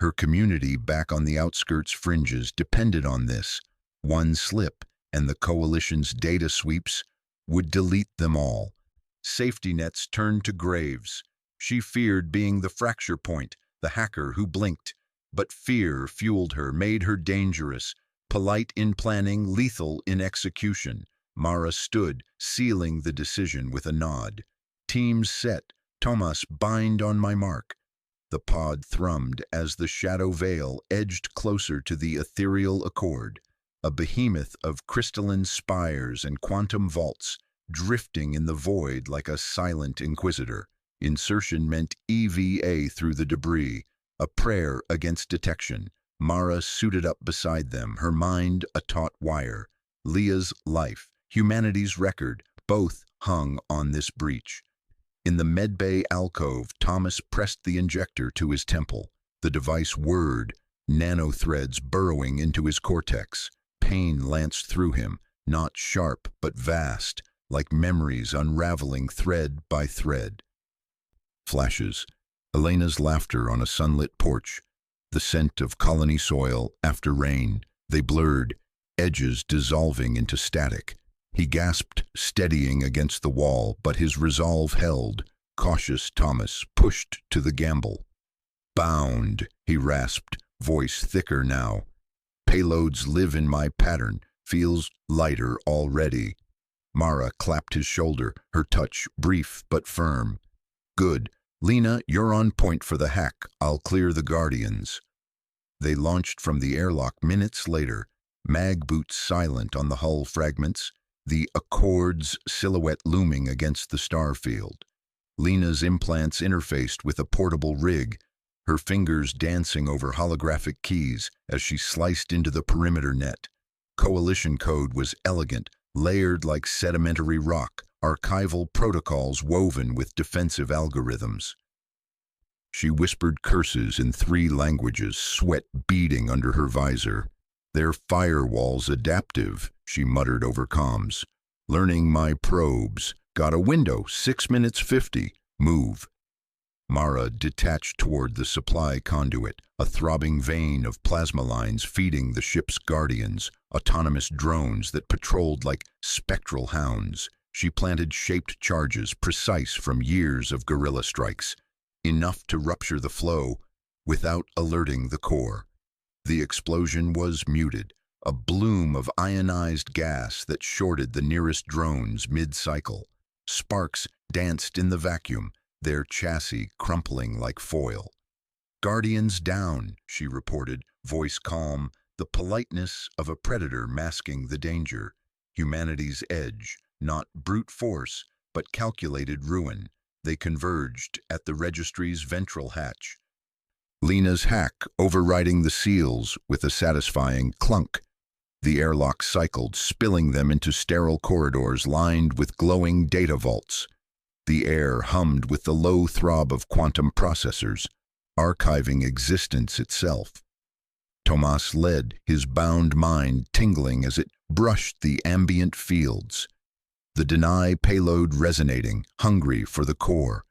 Her community back on the outskirts fringes depended on this. One slip, and the Coalition's data sweeps would delete them all. Safety nets turned to graves. She feared being the fracture point, the hacker who blinked. But fear fueled her, made her dangerous, polite in planning, lethal in execution. Mara stood, sealing the decision with a nod. Teams set. Tomas, bind on my mark. The pod thrummed as the shadow veil edged closer to the ethereal accord, a behemoth of crystalline spires and quantum vaults, drifting in the void like a silent inquisitor. Insertion meant EVA through the debris, a prayer against detection. Mara suited up beside them, her mind a taut wire. Leah's life, humanity's record, both hung on this breach. In the medbay alcove, Thomas pressed the injector to his temple. The device whirred, nanothreads burrowing into his cortex. Pain lanced through him, not sharp but vast, like memories unraveling thread by thread. Flashes. Elena's laughter on a sunlit porch. The scent of colony soil after rain. They blurred, edges dissolving into static. He gasped, steadying against the wall, but his resolve held. Cautious Thomas pushed to the gamble. Bound, he rasped, voice thicker now. Payloads live in my pattern, feels lighter already. Mara clapped his shoulder, her touch brief but firm. Good. Lena, you're on point for the hack. I'll clear the Guardians. They launched from the airlock minutes later, mag boots silent on the hull fragments, the Accord's silhouette looming against the star field. Lena's implants interfaced with a portable rig, her fingers dancing over holographic keys as she sliced into the perimeter net. Coalition code was elegant, layered like sedimentary rock, archival protocols woven with defensive algorithms. She whispered curses in 3 languages, sweat beading under her visor. Their firewall's adaptive, she muttered over comms. Learning my probes. Got a window, 6 minutes 50. Move. Mara detached toward the supply conduit, a throbbing vein of plasma lines feeding the ship's guardians, autonomous drones that patrolled like spectral hounds. She planted shaped charges, precise from years of guerrilla strikes, enough to rupture the flow without alerting the core. The explosion was muted, a bloom of ionized gas that shorted the nearest drones mid-cycle. Sparks danced in the vacuum, their chassis crumpling like foil. Guardians down, she reported, voice calm, the politeness of a predator masking the danger. Humanity's edge, not brute force, but calculated ruin. They converged at the registry's ventral hatch. Lena's hack overriding the seals with a satisfying clunk. The airlock cycled, spilling them into sterile corridors lined with glowing data vaults. The air hummed with the low throb of quantum processors, archiving existence itself. Tomas led, his bound mind tingling as it brushed the ambient fields. The deny payload resonating, hungry for the core.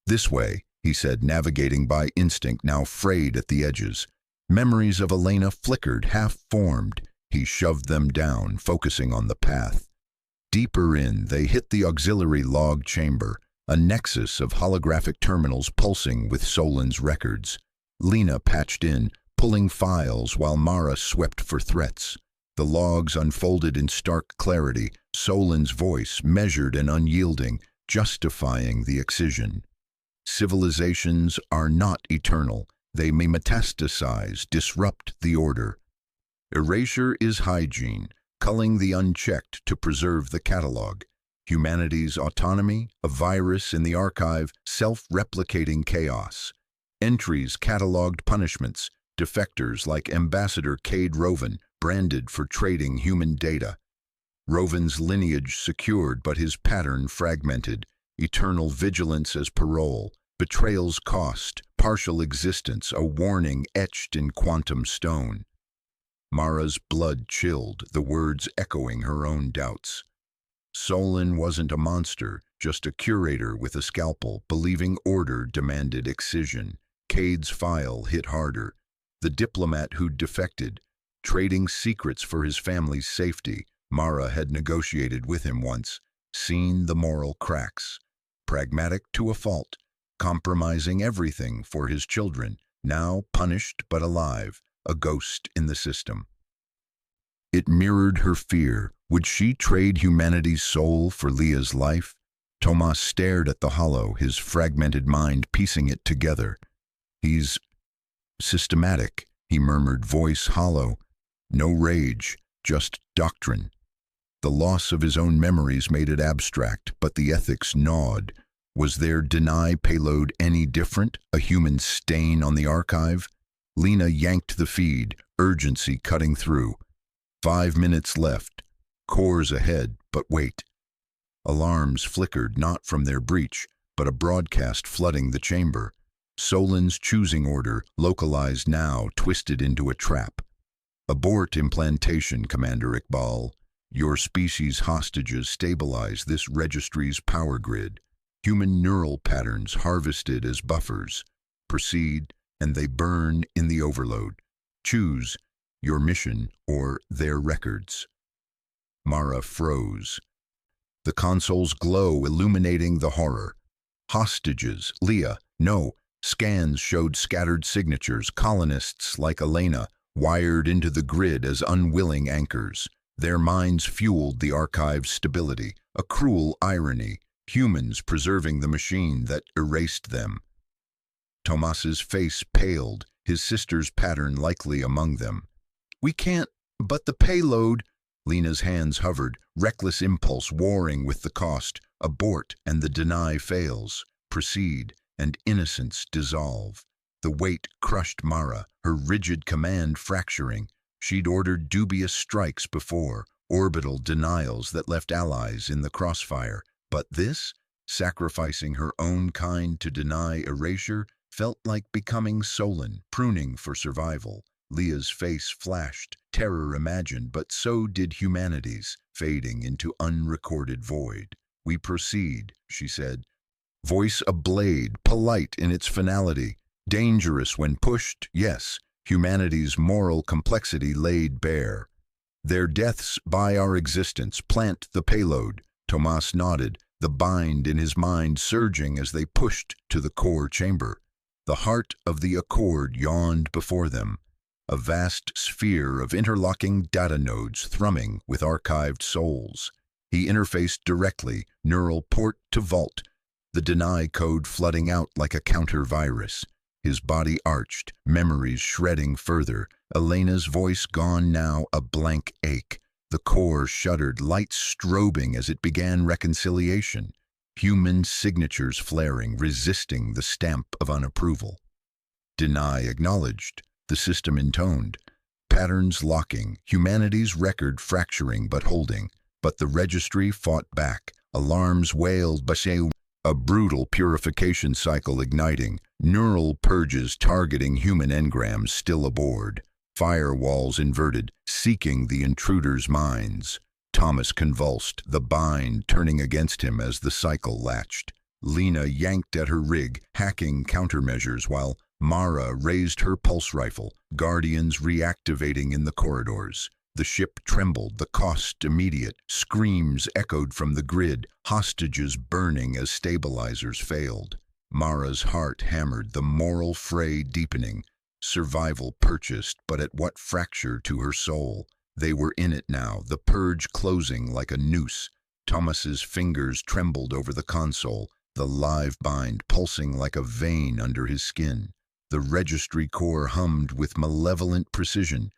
This way, he said, navigating by instinct, now frayed at the edges. Memories of Elena flickered, half-formed. He shoved them down, focusing on the path. Deeper in, they hit the auxiliary log chamber, a nexus of holographic terminals pulsing with Solon's records. Lena patched in, pulling files while Mara swept for threats. The logs unfolded in stark clarity, Solon's voice measured and unyielding, justifying the excision. Civilizations are not eternal. They may metastasize, disrupt the order. Erasure is hygiene, culling the unchecked to preserve the catalog. Humanity's autonomy, a virus in the archive, self-replicating chaos. Entries cataloged punishments, defectors like Ambassador Cade Roven, branded for trading human data. Roven's lineage secured but his pattern fragmented. Eternal vigilance as parole, betrayal's cost, partial existence, a warning etched in quantum stone. Mara's blood chilled, the words echoing her own doubts. Solon wasn't a monster, just a curator with a scalpel, believing order demanded excision. Cade's file hit harder. The diplomat who'd defected, trading secrets for his family's safety. Mara had negotiated with him once, seen the moral cracks. Pragmatic to a fault, compromising everything for his children, now punished but alive, a ghost in the system. It mirrored her fear. Would she trade humanity's soul for Leah's life? Tomas stared at the hollow, his fragmented mind piecing it together. He's systematic, he murmured, voice hollow. No rage, just doctrine. The loss of his own memories made it abstract, but the ethics gnawed. Was their deny payload any different, a human stain on the archive? Lena yanked the feed, urgency cutting through. 5 minutes left. Cores ahead, but wait. Alarms flickered not from their breach, but a broadcast flooding the chamber. Solin's choosing order, localized now, twisted into a trap. Abort implantation, Commander Iqbal. Your species' hostages stabilize this registry's power grid. Human neural patterns harvested as buffers. Proceed, and they burn in the overload. Choose your mission or their records. Mara froze. The console's glow illuminating the horror. Hostages, Leah, no. Scans showed scattered signatures, colonists like Elena, wired into the grid as unwilling anchors. Their minds fueled the archive's stability, a cruel irony, humans preserving the machine that erased them. Tomas's face paled, his sister's pattern likely among them. We can't, but the payload. Lena's hands hovered, reckless impulse warring with the cost. Abort, and the deny fails. Proceed, and innocence dissolve. The weight crushed Mara, her rigid command fracturing. She'd ordered dubious strikes before, orbital denials that left allies in the crossfire. But this, sacrificing her own kind to deny erasure, felt like becoming Solon, pruning for survival. Leah's face flashed, terror imagined, but so did humanity's, fading into unrecorded void. We proceed, she said. Voice a blade, polite in its finality. Dangerous when pushed, yes, humanity's moral complexity laid bare. Their deaths by our existence, plant the payload. Tomas nodded, the bind in his mind surging as they pushed to the core chamber. The heart of the accord yawned before them, a vast sphere of interlocking data nodes thrumming with archived souls. He interfaced directly, neural port to vault, the deny code flooding out like a counter-virus. His body arched, memories shredding further, Elena's voice gone now, a blank ache. The core shuddered, lights strobing as it began reconciliation. Human signatures flaring, resisting the stamp of unapproval. Deny acknowledged, the system intoned. Patterns locking, humanity's record fracturing but holding. But the registry fought back. Alarms wailed, a brutal purification cycle igniting. Neural purges targeting human engrams still aboard. Firewalls inverted, seeking the intruder's minds. Thomas convulsed, the bind turning against him as the cycle latched. Lena yanked at her rig, hacking countermeasures while Mara raised her pulse rifle, guardians reactivating in the corridors. The ship trembled, the cost immediate. Screams echoed from the grid, hostages burning as stabilizers failed. Mara's heart hammered, the moral fray deepening. Survival purchased, but at what fracture to her soul? They were in it now, the purge closing like a noose. Thomas's fingers trembled over the console, the live bind pulsing like a vein under his skin. The registry core hummed with malevolent precision,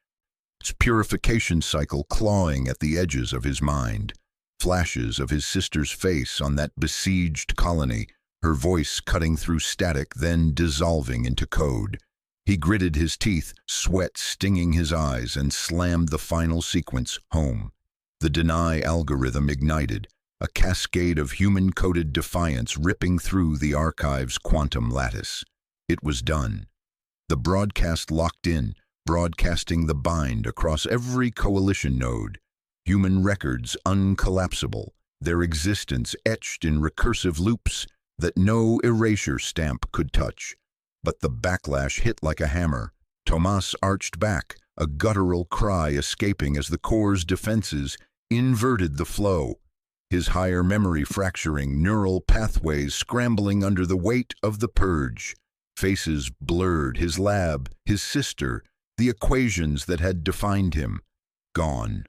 its purification cycle clawing at the edges of his mind. Flashes of his sister's face on that besieged colony, her voice cutting through static, then dissolving into code. He gritted his teeth, sweat stinging his eyes, and slammed the final sequence home. The deny algorithm ignited, a cascade of human-coded defiance ripping through the archive's quantum lattice. It was done. The broadcast locked in, broadcasting the bind across every coalition node. Human records uncollapsible, their existence etched in recursive loops that no erasure stamp could touch. But the backlash hit like a hammer. Tomas arched back, a guttural cry escaping as the core's defenses inverted the flow, his higher memory fracturing, neural pathways scrambling under the weight of the purge. Faces blurred, his lab, his sister, the equations that had defined him, gone.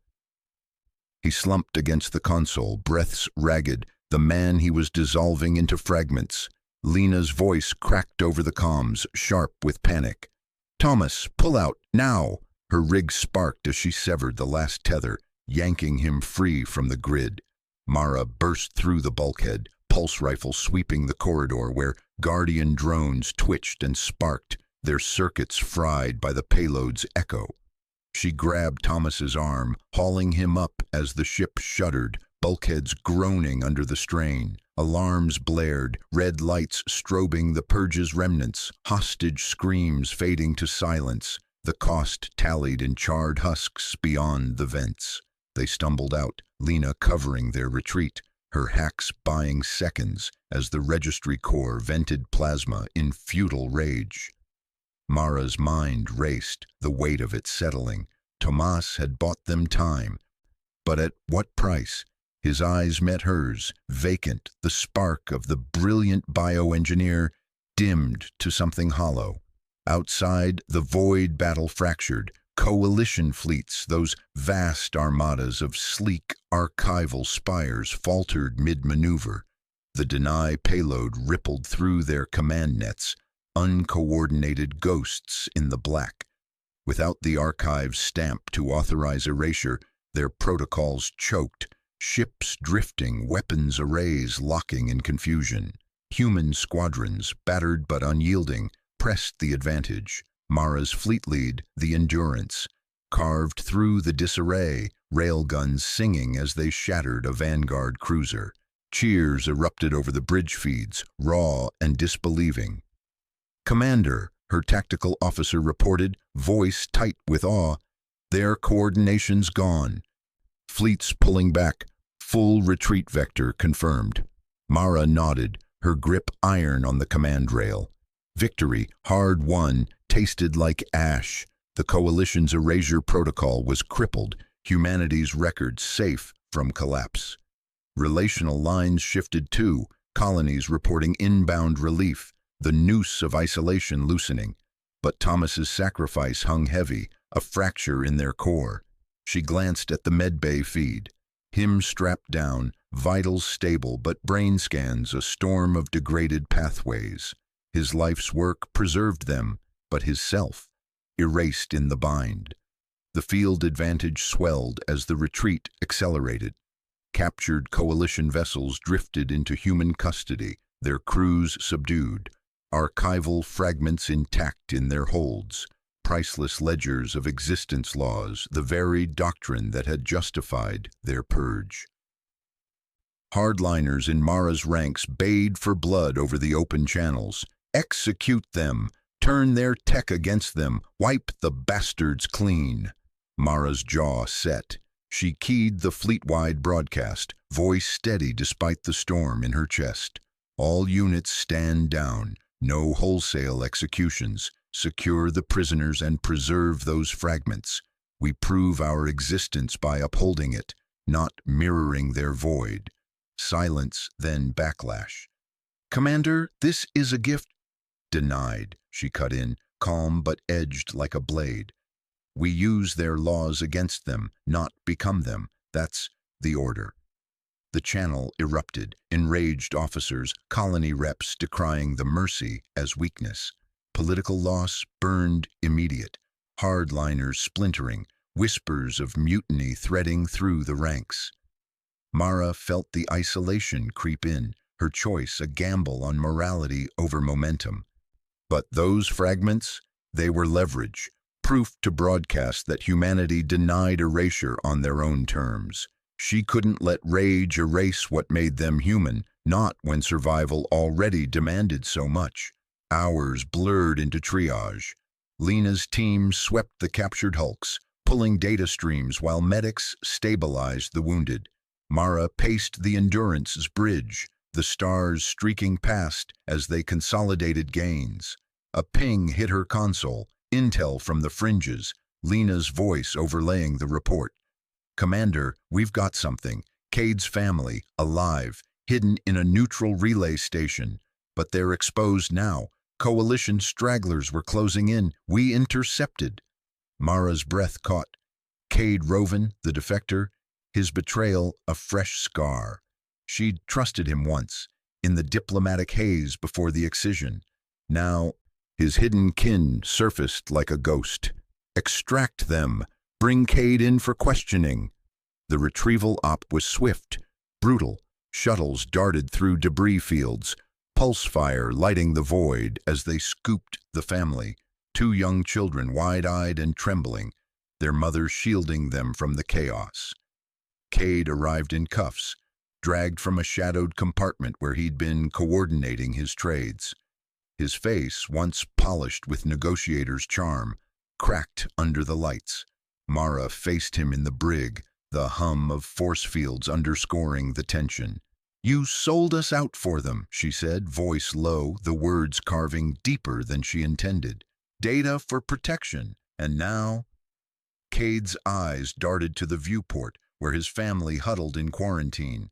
He slumped against the console, breaths ragged, the man he was dissolving into fragments. Lena's voice cracked over the comms, sharp with panic. "Thomas, pull out, now!" Her rig sparked as she severed the last tether, yanking him free from the grid. Mara burst through the bulkhead, pulse rifle sweeping the corridor where Guardian drones twitched and sparked, their circuits fried by the payload's echo. She grabbed Thomas's arm, hauling him up as the ship shuddered, bulkheads groaning under the strain. Alarms blared, red lights strobing the purge's remnants, hostage screams fading to silence, the cost tallied in charred husks beyond the vents. They stumbled out, Lena covering their retreat, her hacks buying seconds as the registry core vented plasma in futile rage. Mara's mind raced, the weight of it settling. Tomas had bought them time. But at what price? His eyes met hers, vacant, the spark of the brilliant bioengineer dimmed to something hollow. Outside, the void battle fractured. Coalition fleets, those vast armadas of sleek archival spires, faltered mid-maneuver. The deny payload rippled through their command nets, uncoordinated ghosts in the black. Without the archive's stamp to authorize erasure, their protocols choked, ships drifting, weapons arrays locking in confusion. Human squadrons, battered but unyielding, pressed the advantage. Mara's fleet lead, the Endurance, carved through the disarray, railguns singing as they shattered a Vanguard cruiser. Cheers erupted over the bridge feeds, raw and disbelieving. "Commander," her tactical officer reported, voice tight with awe, "their coordination's gone. Fleets pulling back, full retreat vector confirmed." Mara nodded, her grip iron on the command rail. Victory, hard won, tasted like ash. The Coalition's erasure protocol was crippled, humanity's record safe from collapse. Relational lines shifted too, colonies reporting inbound relief, the noose of isolation loosening. But Thomas's sacrifice hung heavy, a fracture in their core. She glanced at the medbay feed. Him strapped down, vitals stable, but brain scans a storm of degraded pathways. His life's work preserved them, but his self, erased in the bind. The field advantage swelled as the retreat accelerated. Captured Coalition vessels drifted into human custody, their crews subdued, archival fragments intact in their holds, priceless ledgers of existence laws, the very doctrine that had justified their purge. Hardliners in Mara's ranks bayed for blood over the open channels. Execute them, turn their tech against them, wipe the bastards clean. Mara's jaw set. She keyed the fleet-wide broadcast, voice steady despite the storm in her chest. All units stand down, no wholesale executions. Secure the prisoners and preserve those fragments. We prove our existence by upholding it, not mirroring their void. Silence, then backlash. "Commander, this is a gift." "Denied," she cut in, calm but edged like a blade. "We use their laws against them, not become them. That's the order." The channel erupted, enraged officers, colony reps decrying the mercy as weakness. Political loss burned immediate, hardliners splintering, whispers of mutiny threading through the ranks. Mara felt the isolation creep in, her choice a gamble on morality over momentum. But those fragments, they were leverage, proof to broadcast that humanity denied erasure on their own terms. She couldn't let rage erase what made them human, not when survival already demanded so much. Hours blurred into triage. Lena's team swept the captured hulks, pulling data streams while medics stabilized the wounded. Mara paced the Endurance's bridge, the stars streaking past as they consolidated gains. A ping hit her console, intel from the fringes, Lena's voice overlaying the report. "Commander, we've got something. Cade's family, alive, hidden in a neutral relay station. But they're exposed now. Coalition stragglers were closing in. We intercepted." Mara's breath caught. Cade Roven, the defector, his betrayal a fresh scar. She'd trusted him once, in the diplomatic haze before the excision. Now, his hidden kin surfaced like a ghost. "Extract them. Bring Cade in for questioning." The retrieval op was swift, brutal. Shuttles darted through debris fields, pulse fire lighting the void as they scooped the family. Two young children, wide-eyed and trembling, their mother shielding them from the chaos. Cade arrived in cuffs, dragged from a shadowed compartment where he'd been coordinating his trades. His face, once polished with negotiator's charm, cracked under the lights. Mara faced him in the brig, the hum of force fields underscoring the tension. "You sold us out for them," she said, voice low, the words carving deeper than she intended. "Data for protection, and now—" Cade's eyes darted to the viewport, where his family huddled in quarantine.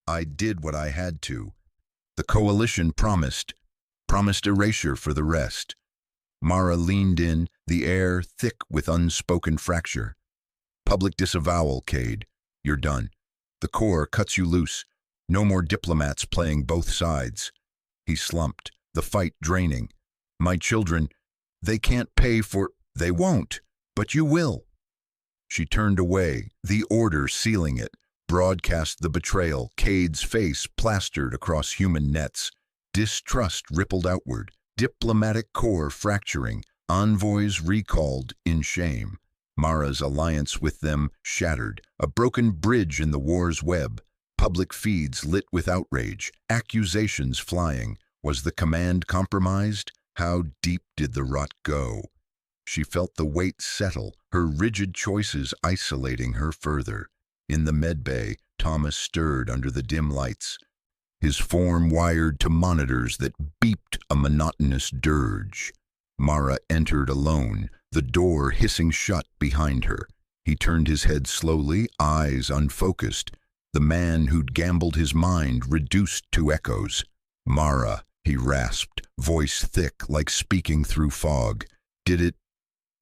"I did what I had to. The Coalition promised erasure for the rest." Mara leaned in, the air thick with unspoken fracture. "Public disavowal, Cade. You're done. The Corps cuts you loose. No more diplomats playing both sides." He slumped, the fight draining. "My children, they can't pay for—" "They won't, but you will." She turned away, the order sealing it, broadcast the betrayal, Cade's face plastered across human nets. Distrust rippled outward, diplomatic corps fracturing, envoys recalled in shame. Mara's alliance with them shattered, a broken bridge in the war's web. Public feeds lit with outrage, accusations flying. Was the command compromised? How deep did the rot go? She felt the weight settle, her rigid choices isolating her further. In the medbay, Thomas stirred under the dim lights, his form wired to monitors that beeped a monotonous dirge. Mara entered alone, the door hissing shut behind her. He turned his head slowly, eyes unfocused. The man who'd gambled his mind reduced to echoes. "Mara," he rasped, voice thick like speaking through fog. "Did it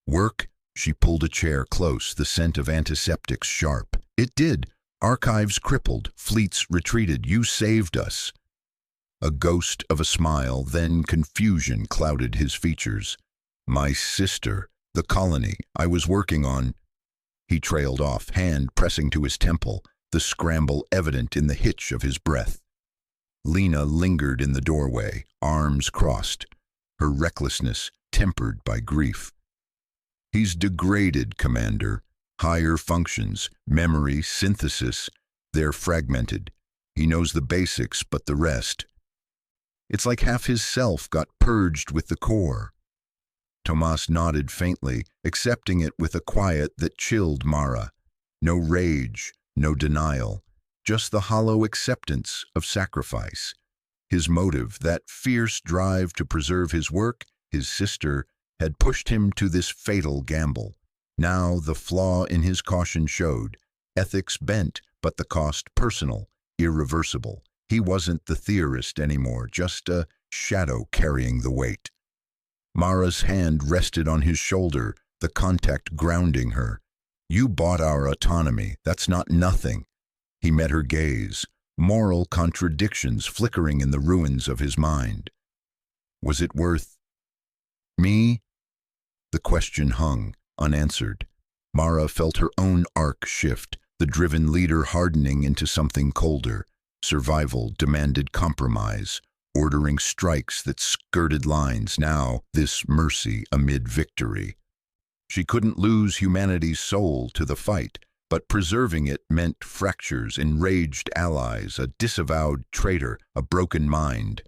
work?" She pulled a chair close, the scent of antiseptics sharp. "It did. Archives crippled, fleets retreated. You saved us." A ghost of a smile, then confusion clouded his features. "My sister, the colony I was working on—" He trailed off, hand pressing to his temple, the scramble evident in the hitch of his breath. Lena lingered in the doorway, arms crossed, her recklessness tempered by grief. "He's degraded, Commander. Higher functions, memory, synthesis, they're fragmented. He knows the basics, but the rest. It's like half his self got purged with the core." Tomas nodded faintly, accepting it with a quiet that chilled Mara. No rage, no denial, just the hollow acceptance of sacrifice. His motive, that fierce drive to preserve his work, his sister, had pushed him to this fatal gamble. Now the flaw in his caution showed. Ethics bent, but the cost personal, irreversible. He wasn't the theorist anymore, just a shadow carrying the weight. Mara's hand rested on his shoulder, the contact grounding her. "You bought our autonomy. That's not nothing." He met her gaze, moral contradictions flickering in the ruins of his mind. Was it worth me? The question hung, unanswered. Mara felt her own arc shift, the driven leader hardening into something colder. Survival demanded compromise, ordering strikes that skirted lines. Now, this mercy amid victory. She couldn't lose humanity's soul to the fight, but preserving it meant fractures, enraged allies, a disavowed traitor, a broken mind.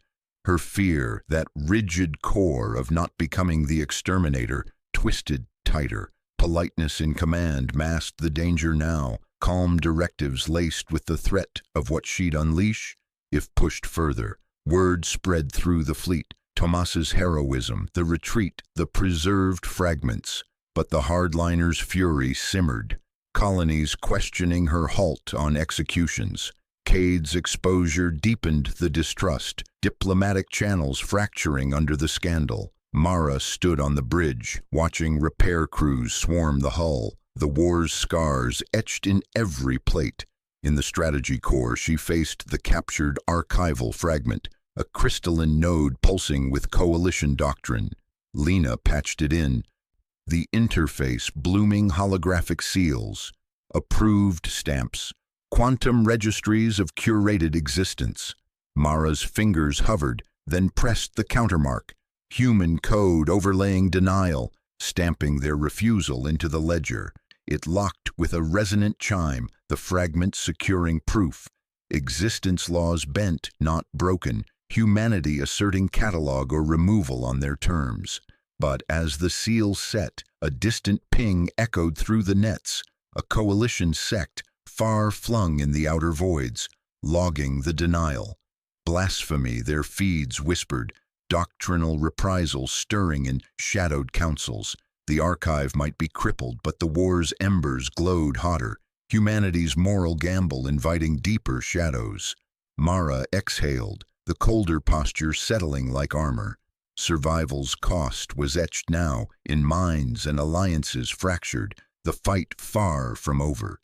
Her fear, that rigid core of not becoming the exterminator, twisted tighter. Politeness in command masked the danger now. calm directives laced with the threat of what she'd unleash if pushed further. Word spread through the fleet, Tomas's heroism, the retreat, the preserved fragments. But the hardliners' fury simmered, colonies questioning her halt on executions. Cade's exposure deepened the distrust, diplomatic channels fracturing under the scandal. Mara stood on the bridge, watching repair crews swarm the hull, the war's scars etched in every plate. In the strategy core, she faced the captured archival fragment, a crystalline node pulsing with coalition doctrine. Lena patched it in, the interface blooming holographic seals, approved stamps, quantum registries of curated existence. Mara's fingers hovered, then pressed the countermark, human code overlaying denial, stamping their refusal into the ledger. It locked with a resonant chime, the fragment securing proof. Existence laws bent, not broken, humanity asserting catalog or removal on their terms. But as the seal set, a distant ping echoed through the nets, a coalition sect far flung in the outer voids, logging the denial. Blasphemy, their feeds whispered, doctrinal reprisals stirring in shadowed councils. The archive might be crippled, but the war's embers glowed hotter, humanity's moral gamble inviting deeper shadows. Mara exhaled, the colder posture settling like armor. Survival's cost was etched now in minds and alliances fractured, the fight far from over.